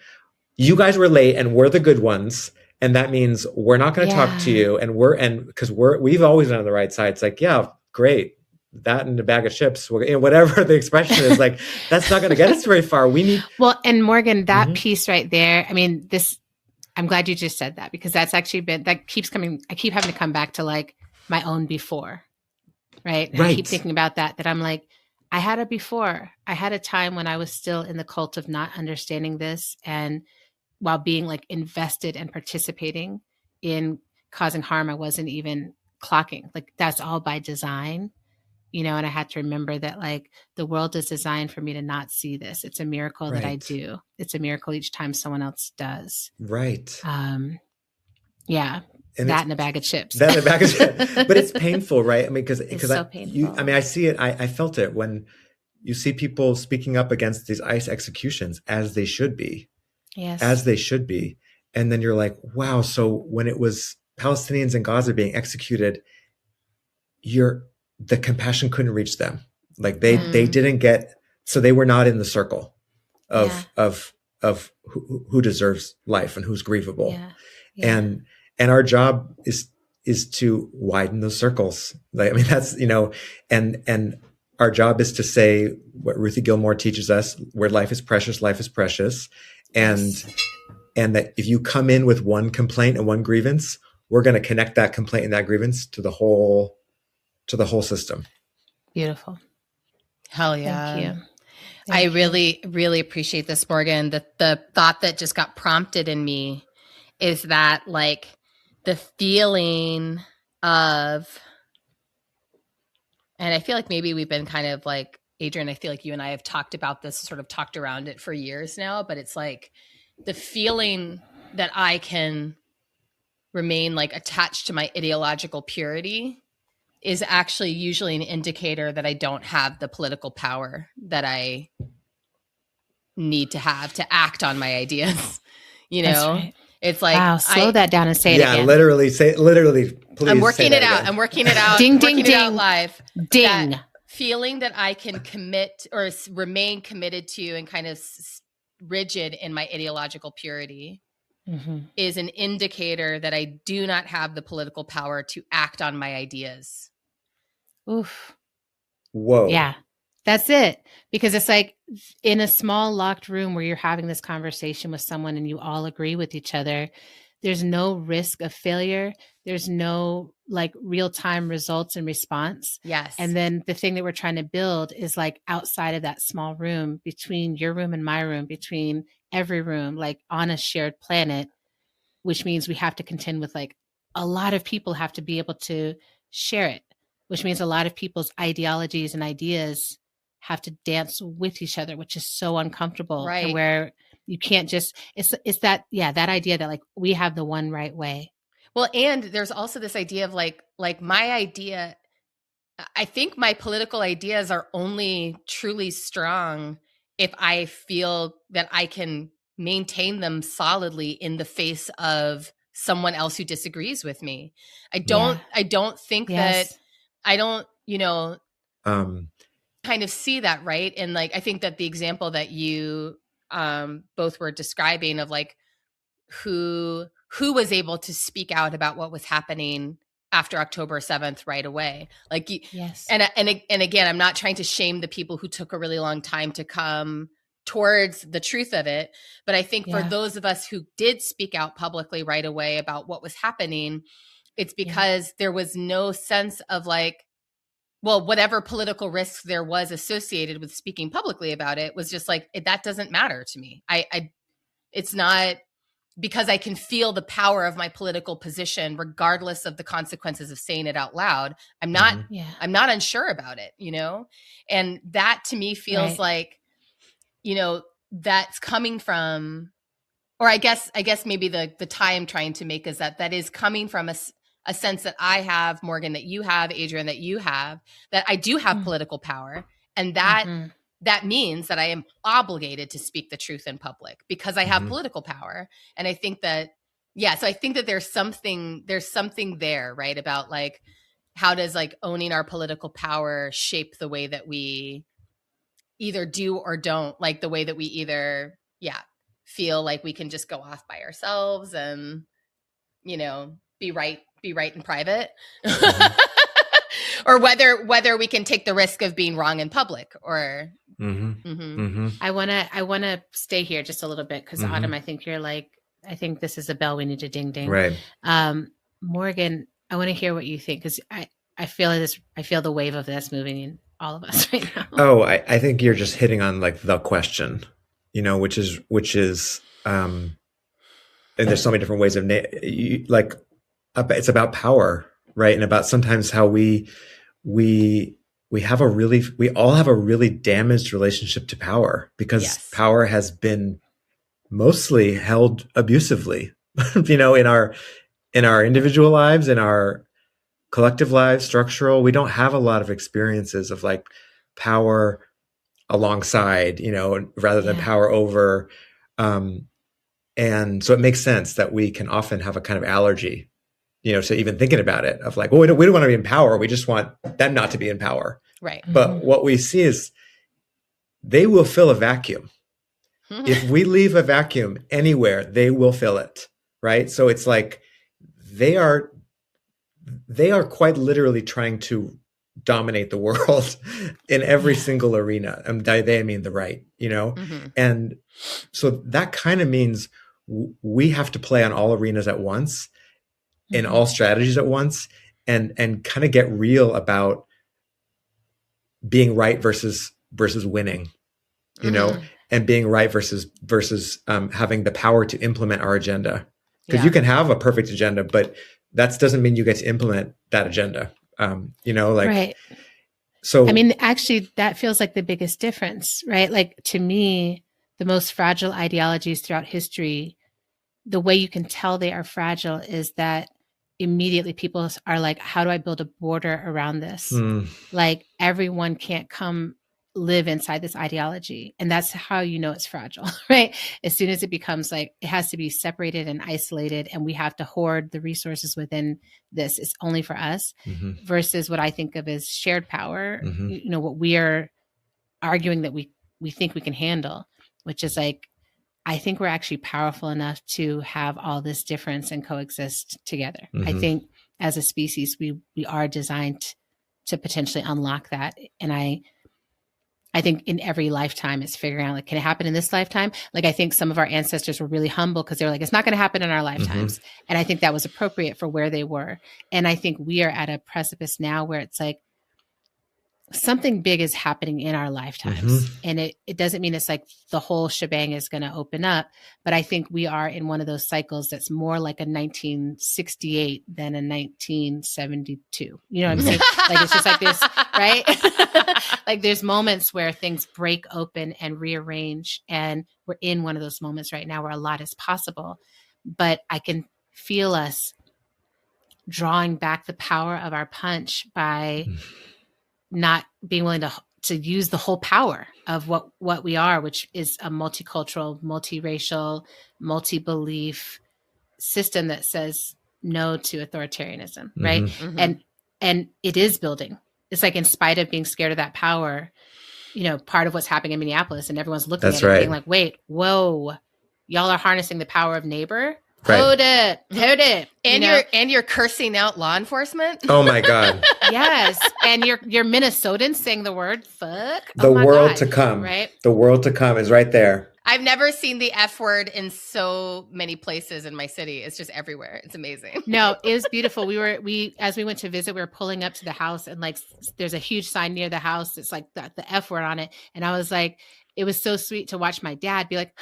you guys were late and we're the good ones. And that means we're not going to talk to you. And because we've always been on the right side. It's like, yeah, great. That and a bag of chips, whatever the expression is, like, that's not going to get us very far. We need. Well, and Morgan, that piece right there, I mean, I'm glad you just said that, because that's actually that keeps coming. I keep having to come back to like my own before. Right. And I keep thinking about that I'm like, I had a before. I had a time when I was still in the cult of not understanding this, and while being like invested and participating in causing harm, I wasn't even clocking. Like, that's all by design. You know, and I had to remember that like the world is designed for me to not see this. It's a miracle that I do. It's a miracle each time someone else does. Right. Yeah. And that and a bag of chips. That and a bag of chips. But it's painful, right? I mean, because so painful. I see it. I felt it when you see people speaking up against these ICE executions, as they should be. Yes. As they should be. And then you're like, wow. So when it was Palestinians in Gaza being executed, the compassion couldn't reach them. Like they didn't get, so they were not in the circle of who deserves life and who's grievable. Yeah. Yeah. And our job is to widen those circles. Like, I mean, that's, you know, and our job is to say what Ruthie Gilmore teaches us, where life is precious. And that if you come in with one complaint and one grievance, we're going to connect that complaint and that grievance to the whole system. Beautiful. Hell yeah. Thank you. I really, really appreciate this, Morgan. The thought that just got prompted in me is that like the feeling of, and I feel like maybe we've been kind of like, Adrian, I feel like you and I have talked about this, sort of talked around it for years now, but it's like the feeling that I can remain like attached to my ideological purity is actually usually an indicator that I don't have the political power that I need to have to act on my ideas. You know, right. It's like, wow, slow that down and say it again. Yeah, literally, please. I'm working it out. I'm working it out. Ding, ding, ding. It out live. Ding. That feeling that I can commit or remain committed to and kind of rigid in my ideological purity is an indicator that I do not have the political power to act on my ideas. Oof. Whoa. Yeah, that's it. Because it's like in a small locked room where you're having this conversation with someone and you all agree with each other, there's no risk of failure. There's no like real-time results and response. Yes. And then the thing that we're trying to build is like outside of that small room, between your room and my room, between every room, like on a shared planet, which means we have to contend with like a lot of people have to be able to share it, which means a lot of people's ideologies and ideas have to dance with each other, which is so uncomfortable. Right. And where you can't just, it's that, that idea that like we have the one right way. Well, and there's also this idea of like my idea, I think my political ideas are only truly strong if I feel that I can maintain them solidly in the face of someone else who disagrees with me. I don't think that I don't, kind of see that, right? And like, I think that the example that you both were describing of like who was able to speak out about what was happening after October 7th right away. Like, yes. And again, I'm not trying to shame the people who took a really long time to come towards the truth of it. But I think for those of us who did speak out publicly right away about what was happening, it's because there was no sense of like, well, whatever political risks there was associated with speaking publicly about it was just like, that doesn't matter to me. It's not, because I can feel the power of my political position, regardless of the consequences of saying it out loud. I'm not unsure about it, and that to me feels like, that's coming from, or I guess maybe the tie I'm trying to make is that is coming from a sense that I have, Morgan, that you have, Adrian, that you have, that I do have political power. And that means that I am obligated to speak the truth in public because I have political power. And I think that, so I think that there's something there, right? About like, how does like owning our political power shape the way that we either do or don't, like the way that we either, feel like we can just go off by ourselves and, be right in private, or whether we can take the risk of being wrong in public or. I want to stay here just a little bit because Autumn, I think this is a bell we need to ding ding. Right. Morgan, I want to hear what you think because I feel the wave of this moving in all of us right now. Oh, I think you're just hitting on like the question, which is and there's so many different ways of it's about power, right? And about sometimes how we all have a really damaged relationship to power because power has been mostly held abusively, in our individual lives, in our collective lives, structural. We don't have a lot of experiences of like power alongside, rather than power over. And so it makes sense that we can often have a kind of allergy, to even thinking about it of like, well, we don't want to be in power. We just want them not to be in power. Right. But what we see is they will fill a vacuum. If we leave a vacuum anywhere, they will fill it. Right. So it's like they are quite literally trying to dominate the world in every single arena. And by they, I mean the right, And so that kind of means we have to play on all arenas at once, in all strategies at once, and kind of get real about being right versus winning, and being right versus having the power to implement our agenda. Because you can have a perfect agenda, but that doesn't mean you get to implement that agenda. Right. So, I mean, actually, that feels like the biggest difference, right? Like to me, the most fragile ideologies throughout history, the way you can tell they are fragile is that immediately people are like, how do I build a border around this? Like everyone can't come live inside this ideology. And that's how it's fragile, right? As soon as it becomes like, it has to be separated and isolated and we have to hoard the resources within this. It's only for us versus what I think of as shared power, what we are arguing that we think we can handle, which is like, I think we're actually powerful enough to have all this difference and coexist together. I think as a species, we are designed to potentially unlock that. And I think in every lifetime it's figuring out like, can it happen in this lifetime? Like, I think some of our ancestors were really humble because they were like, it's not going to happen in our lifetimes. And I think that was appropriate for where they were. And I think we are at a precipice now where it's like, something big is happening in our lifetimes. And it doesn't mean it's like the whole shebang is going to open up. But I think we are in one of those cycles that's more like a 1968 than a 1972. You know what I'm saying? Like, it's just like this, right? Like, there's moments where things break open and rearrange. And we're in one of those moments right now where a lot is possible. But I can feel us drawing back the power of our punch by not being willing to use the whole power of what we are, which is a multicultural, multiracial, multi-belief system that says no to authoritarianism, right? And it is building. It's like, in spite of being scared of that power, you know, part of what's happening in Minneapolis, and everyone's looking at it being like, wait, whoa, y'all are harnessing the power of neighbor. Hold it. And you're cursing out law enforcement. Oh my God. Yes. And you're Minnesotans saying the word fuck. The world to come. Right. The world to come is right there. I've never seen the F word in so many places in my city. It's just everywhere. It's amazing. No, it was beautiful. As we went to visit, we were pulling up to the house, and like, there's a huge sign near the house. It's like the F word on it. And I was like, it was so sweet to watch my dad be like,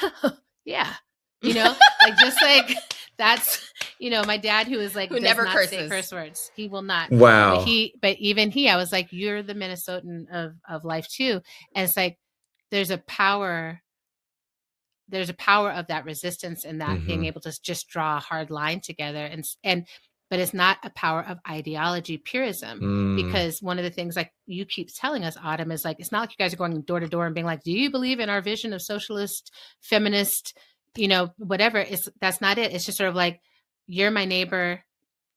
yeah. You know, like, just like, that's, you know, my dad, who is like, who never curses. Say curse words. He will not. Wow. But even he, I was like, you're the Minnesotan of life too. And it's like, there's a power of that resistance, and that being able to just draw a hard line together. But it's not a power of ideology purism, because one of the things, like you keep telling us, Autumn, is like, it's not like you guys are going door to door and being like, do you believe in our vision of socialist, feminist, you know, whatever. That's not it. It's just sort of like, you're my neighbor,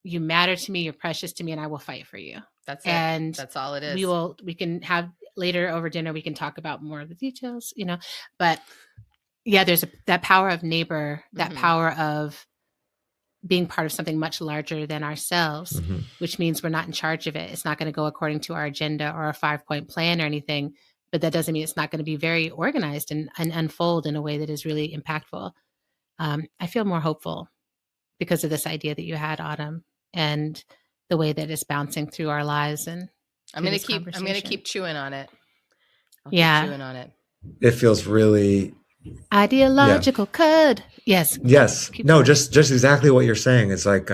you matter to me, you're precious to me, and I will fight for you. That's it. And that's all it is. We can have later over dinner, we can talk about more of the details, you know, but yeah, there's that power of neighbor, that power of being part of something much larger than ourselves, which means we're not in charge of it. It's not going to go according to our agenda or a 5-point plan or anything. But that doesn't mean it's not going to be very organized and unfold in a way that is really impactful. I feel more hopeful because of this idea that you had, Autumn, and the way that it's bouncing through our lives. And I'm going to keep chewing on it. Keep chewing on it. It feels really ideological code. Yes. No, just exactly what you're saying. It's like,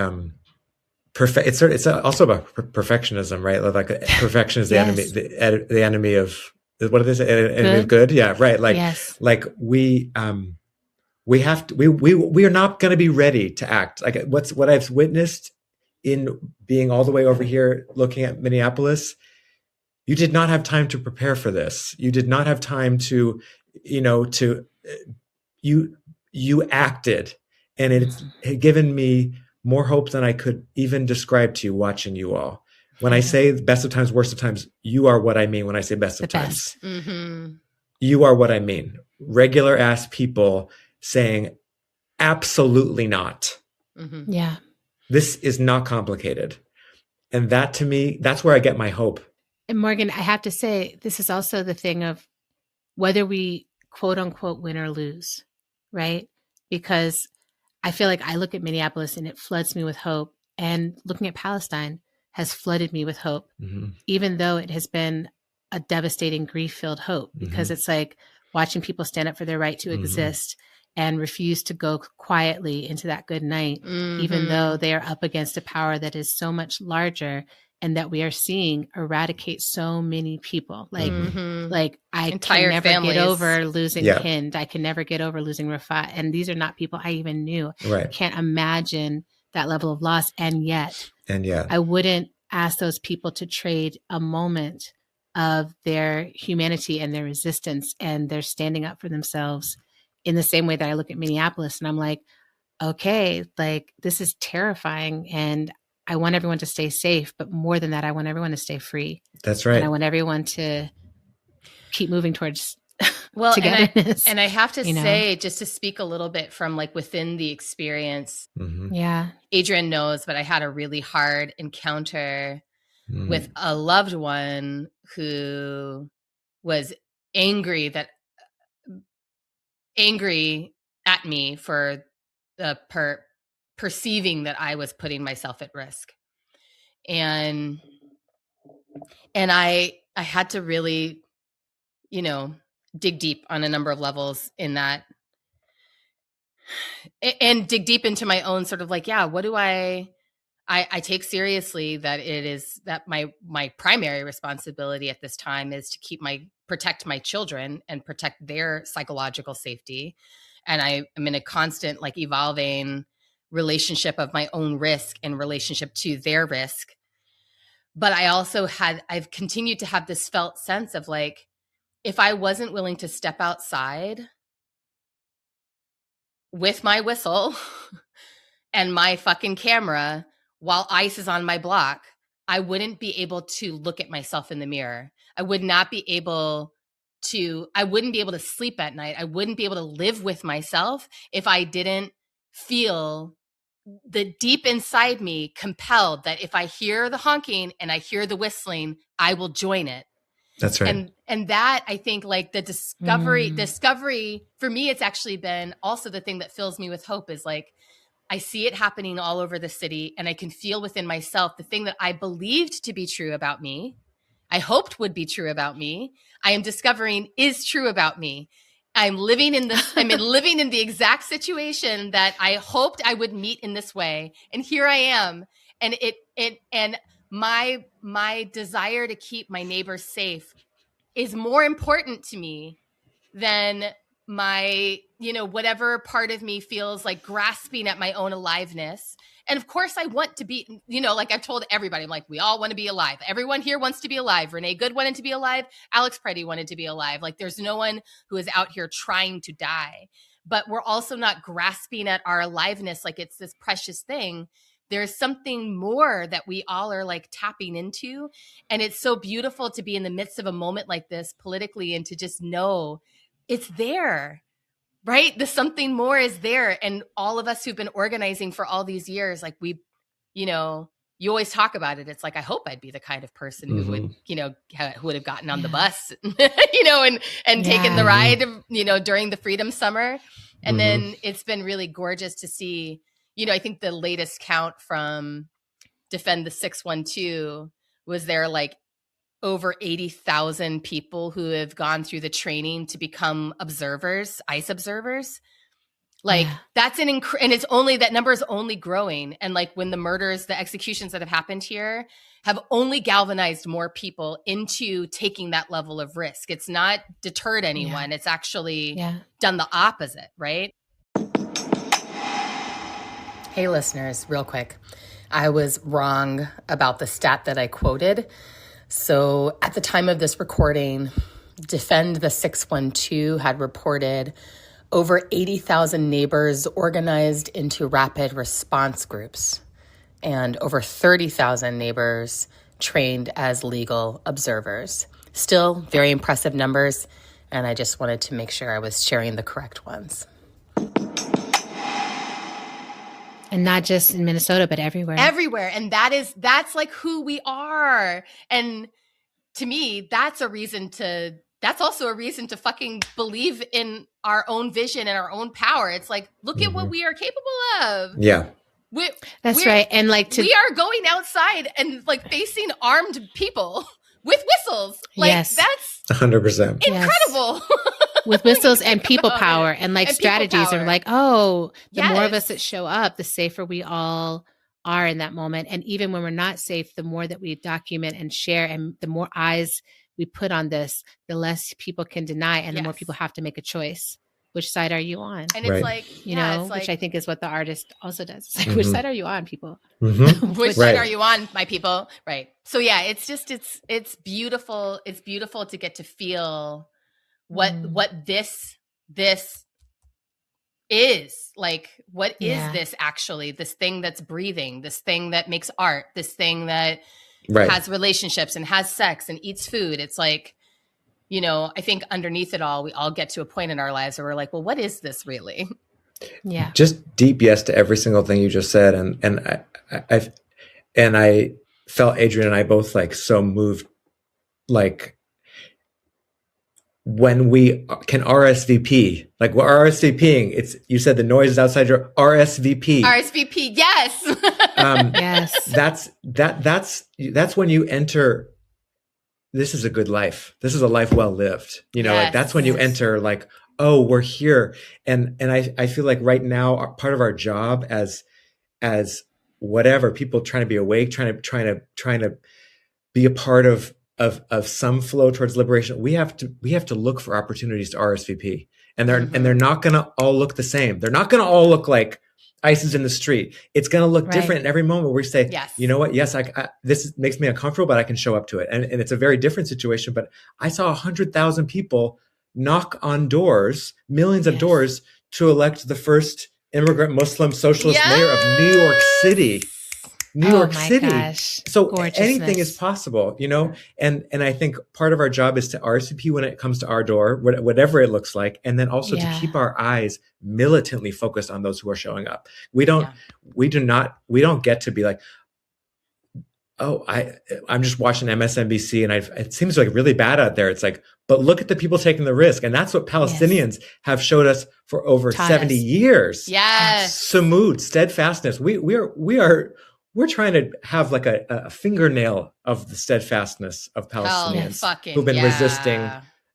it's also about perfectionism, right? Like, perfection is the enemy, the enemy of, what are they say? Enemy of good. Yeah. Right. Like, like we have to, we are not going to be ready to act. Like, what I've witnessed in being all the way over here, looking at Minneapolis, you did not have time to prepare for this. You did not have time to, you acted, and it's given me more hope than I could even describe to you watching you all. When I say best of times, worst of times, you are what I mean when I say best of times. You are what I mean. Regular ass people saying, absolutely not. Yeah. This is not complicated. And that, to me, that's where I get my hope. And Morgan, I have to say, this is also the thing of whether we quote unquote win or lose, right? Because I feel like I look at Minneapolis and it floods me with hope. And looking at Palestine has flooded me with hope, even though it has been a devastating, grief-filled hope, because it's like watching people stand up for their right to exist and refuse to go quietly into that good night, even though they are up against a power that is so much larger and that we are seeing eradicate so many people. Like, like I Entire can never families. get over losing Hind. I can never get over losing Rafat. And these are not people I even knew. Right. I can't imagine that level of loss. And yet I wouldn't ask those people to trade a moment of their humanity and their resistance and their standing up for themselves in the same way that I look at Minneapolis. And I'm like, okay, like, this is terrifying. And I want everyone to stay safe, but more than that, I want everyone to stay free. That's right. And I want everyone to keep moving towards togetherness. And I have to say, just to speak a little bit from like within the experience. Yeah. Adrian knows, but I had a really hard encounter with a loved one who was angry at me for the perceiving that I was putting myself at risk. And And I had to really, dig deep on a number of levels in that, and dig deep into my own sort of like, what do I take seriously that it is that my primary responsibility at this time is to protect my children and protect their psychological safety. And I am in a constant like evolving relationship of my own risk in relationship to their risk. But I've continued to have this felt sense of like, if I wasn't willing to step outside with my whistle and my fucking camera while ICE is on my block, I wouldn't be able to look at myself in the mirror. I wouldn't be able to sleep at night. I wouldn't be able to live with myself if I didn't feel the deep inside me compelled that if I hear the honking and I hear the whistling, I will join it. That's right. And that, I think, like the discovery for me, it's actually been also the thing that fills me with hope is like, I see it happening all over the city, and I can feel within myself the thing that I believed to be true about me, I hoped would be true about me, I am discovering is true about me. I'm living in the exact situation that I hoped I would meet in this way. And here I am. And and my desire to keep my neighbors safe is more important to me than my, whatever part of me feels like grasping at my own aliveness. And of course I want to be, like I've told everybody, I'm like, we all want to be alive. Everyone here wants to be alive. Renee Good wanted to be alive. Alex Preddy wanted to be alive. Like there's no one who is out here trying to die, but we're also not grasping at our aliveness like it's this precious thing. There's something more that we all are like tapping into. And it's so beautiful to be in the midst of a moment like this politically and to just know it's there, right? The something more is there. And all of us who've been organizing for all these years, like you always talk about it. It's like, I hope I'd be the kind of person who would, who would have gotten on the bus, and taken the ride, during the Freedom Summer. And then it's been really gorgeous to see, I think the latest count from Defend the 612 was there like over 80,000 people who have gone through the training to become observers, ICE observers. Like that's and it's only, that number is only growing. And like when the executions that have happened here have only galvanized more people into taking that level of risk. It's not deterred anyone. Yeah. It's actually done the opposite, right? Hey listeners, real quick. I was wrong about the stat that I quoted. So at the time of this recording, Defend the 612 had reported over 80,000 neighbors organized into rapid response groups and over 30,000 neighbors trained as legal observers. Still very impressive numbers, and I just wanted to make sure I was sharing the correct ones. And not just in Minnesota, but everywhere. Everywhere. And that's like who we are. And to me, that's also a reason to fucking believe in our own vision and our own power. It's like, look at what we are capable of. Yeah. That's right. And like we are going outside and like facing armed people with whistles. Like that's 100% incredible. With whistles and people power and like strategies are like, the more of us that show up, the safer we all are in that moment. And even when we're not safe, the more that we document and share and the more eyes we put on this, the less people can deny and the more people have to make a choice. Which side are you on? And it's like, which I think is what the artist also does. It's like, which side are you on, people? Which side are you on, my people? Right. So it's just, it's beautiful. It's beautiful to get to feel what this is like. What is this actually? This thing that's breathing, this thing that makes art, this thing that has relationships and has sex and eats food. It's like, I think underneath it all, we all get to a point in our lives where we're like, well, what is this really? Yeah. Just deep yes to every single thing you just said. And I felt Adrienne and I both like so moved, like when we can RSVP, like we're RSVPing, you said the noise is outside your RSVP. RSVP. Yes. Yes. That's when you enter this is a good life. This is a life well lived. You know, Yes, like that's when you enter like, oh, we're here. And I feel like right now, part of our job as whatever, people trying to be awake, trying to be a part of some flow towards liberation, we have to look for opportunities to RSVP. And they're not going to all look the same. They're not going to all look like ISIS in the street. It's going to look different in every moment where we say, you know what? Yes, this makes me uncomfortable, but I can show up to it. And it's a very different situation. But I saw 100,000 people knock on doors, millions of doors, to elect the first immigrant Muslim socialist mayor of New York City. New York City. Gosh. So anything is possible, you know? And I think part of our job is to RSVP when it comes to our door, whatever it looks like. And then also to keep our eyes militantly focused on those who are showing up. We don't get to be like, oh, I'm just watching MSNBC and it seems like really bad out there. It's like, but look at the people taking the risk. And that's what Palestinians have showed us for over 70 years. Yes. Samud, steadfastness. We're trying to have like a fingernail of the steadfastness of Palestinians who've been resisting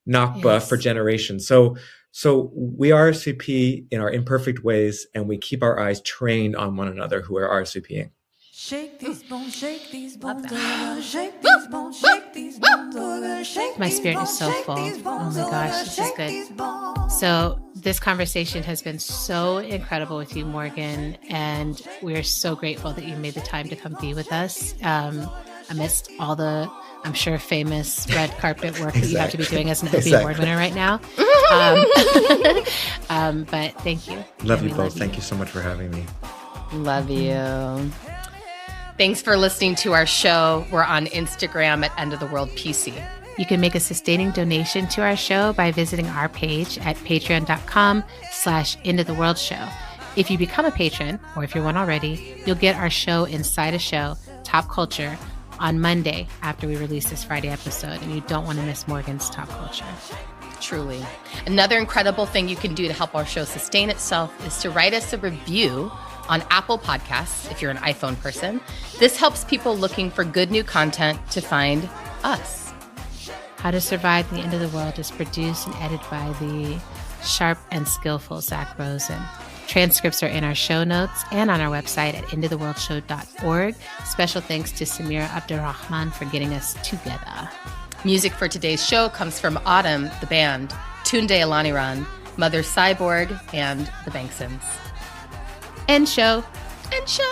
Nakba for generations. So we RSVP in our imperfect ways, and we keep our eyes trained on one another who are RSVPing. Shake these bones, shake these bones, shake these bones, shake these bones, shake. My spirit is so full. Oh my gosh, this is good. So this conversation has been so incredible with you, Morgan, and we're so grateful that you made the time to come be with us amidst all the, I'm sure, famous red carpet work that you have to be doing as an Obie Award winner right now. But thank you. Love you both. Thank you so much for having me. Love you. Thanks for listening to our show. We're on Instagram at End of the World PC. You can make a sustaining donation to our show by visiting our page at patreon.com/endoftheworldshow. If you become a patron, or if you're one already, you'll get our show Inside a Show, Top Culture, on Monday after we release this Friday episode. And you don't want to miss Morgan's Top Culture. Truly. Another incredible thing you can do to help our show sustain itself is to write us a review on Apple Podcasts if you're an iPhone person. This helps people looking for good new content to find us. How to Survive the End of the World is produced and edited by the sharp and skillful Zach Rosen. Transcripts are in our show notes and on our website at endoftheworldshow.org. Special thanks to Samira Abdurrahman for getting us together. Music for today's show comes from Autumn, the band, Tunde Alaniran, Mother Cyborg, and the Banksons. End show. End show.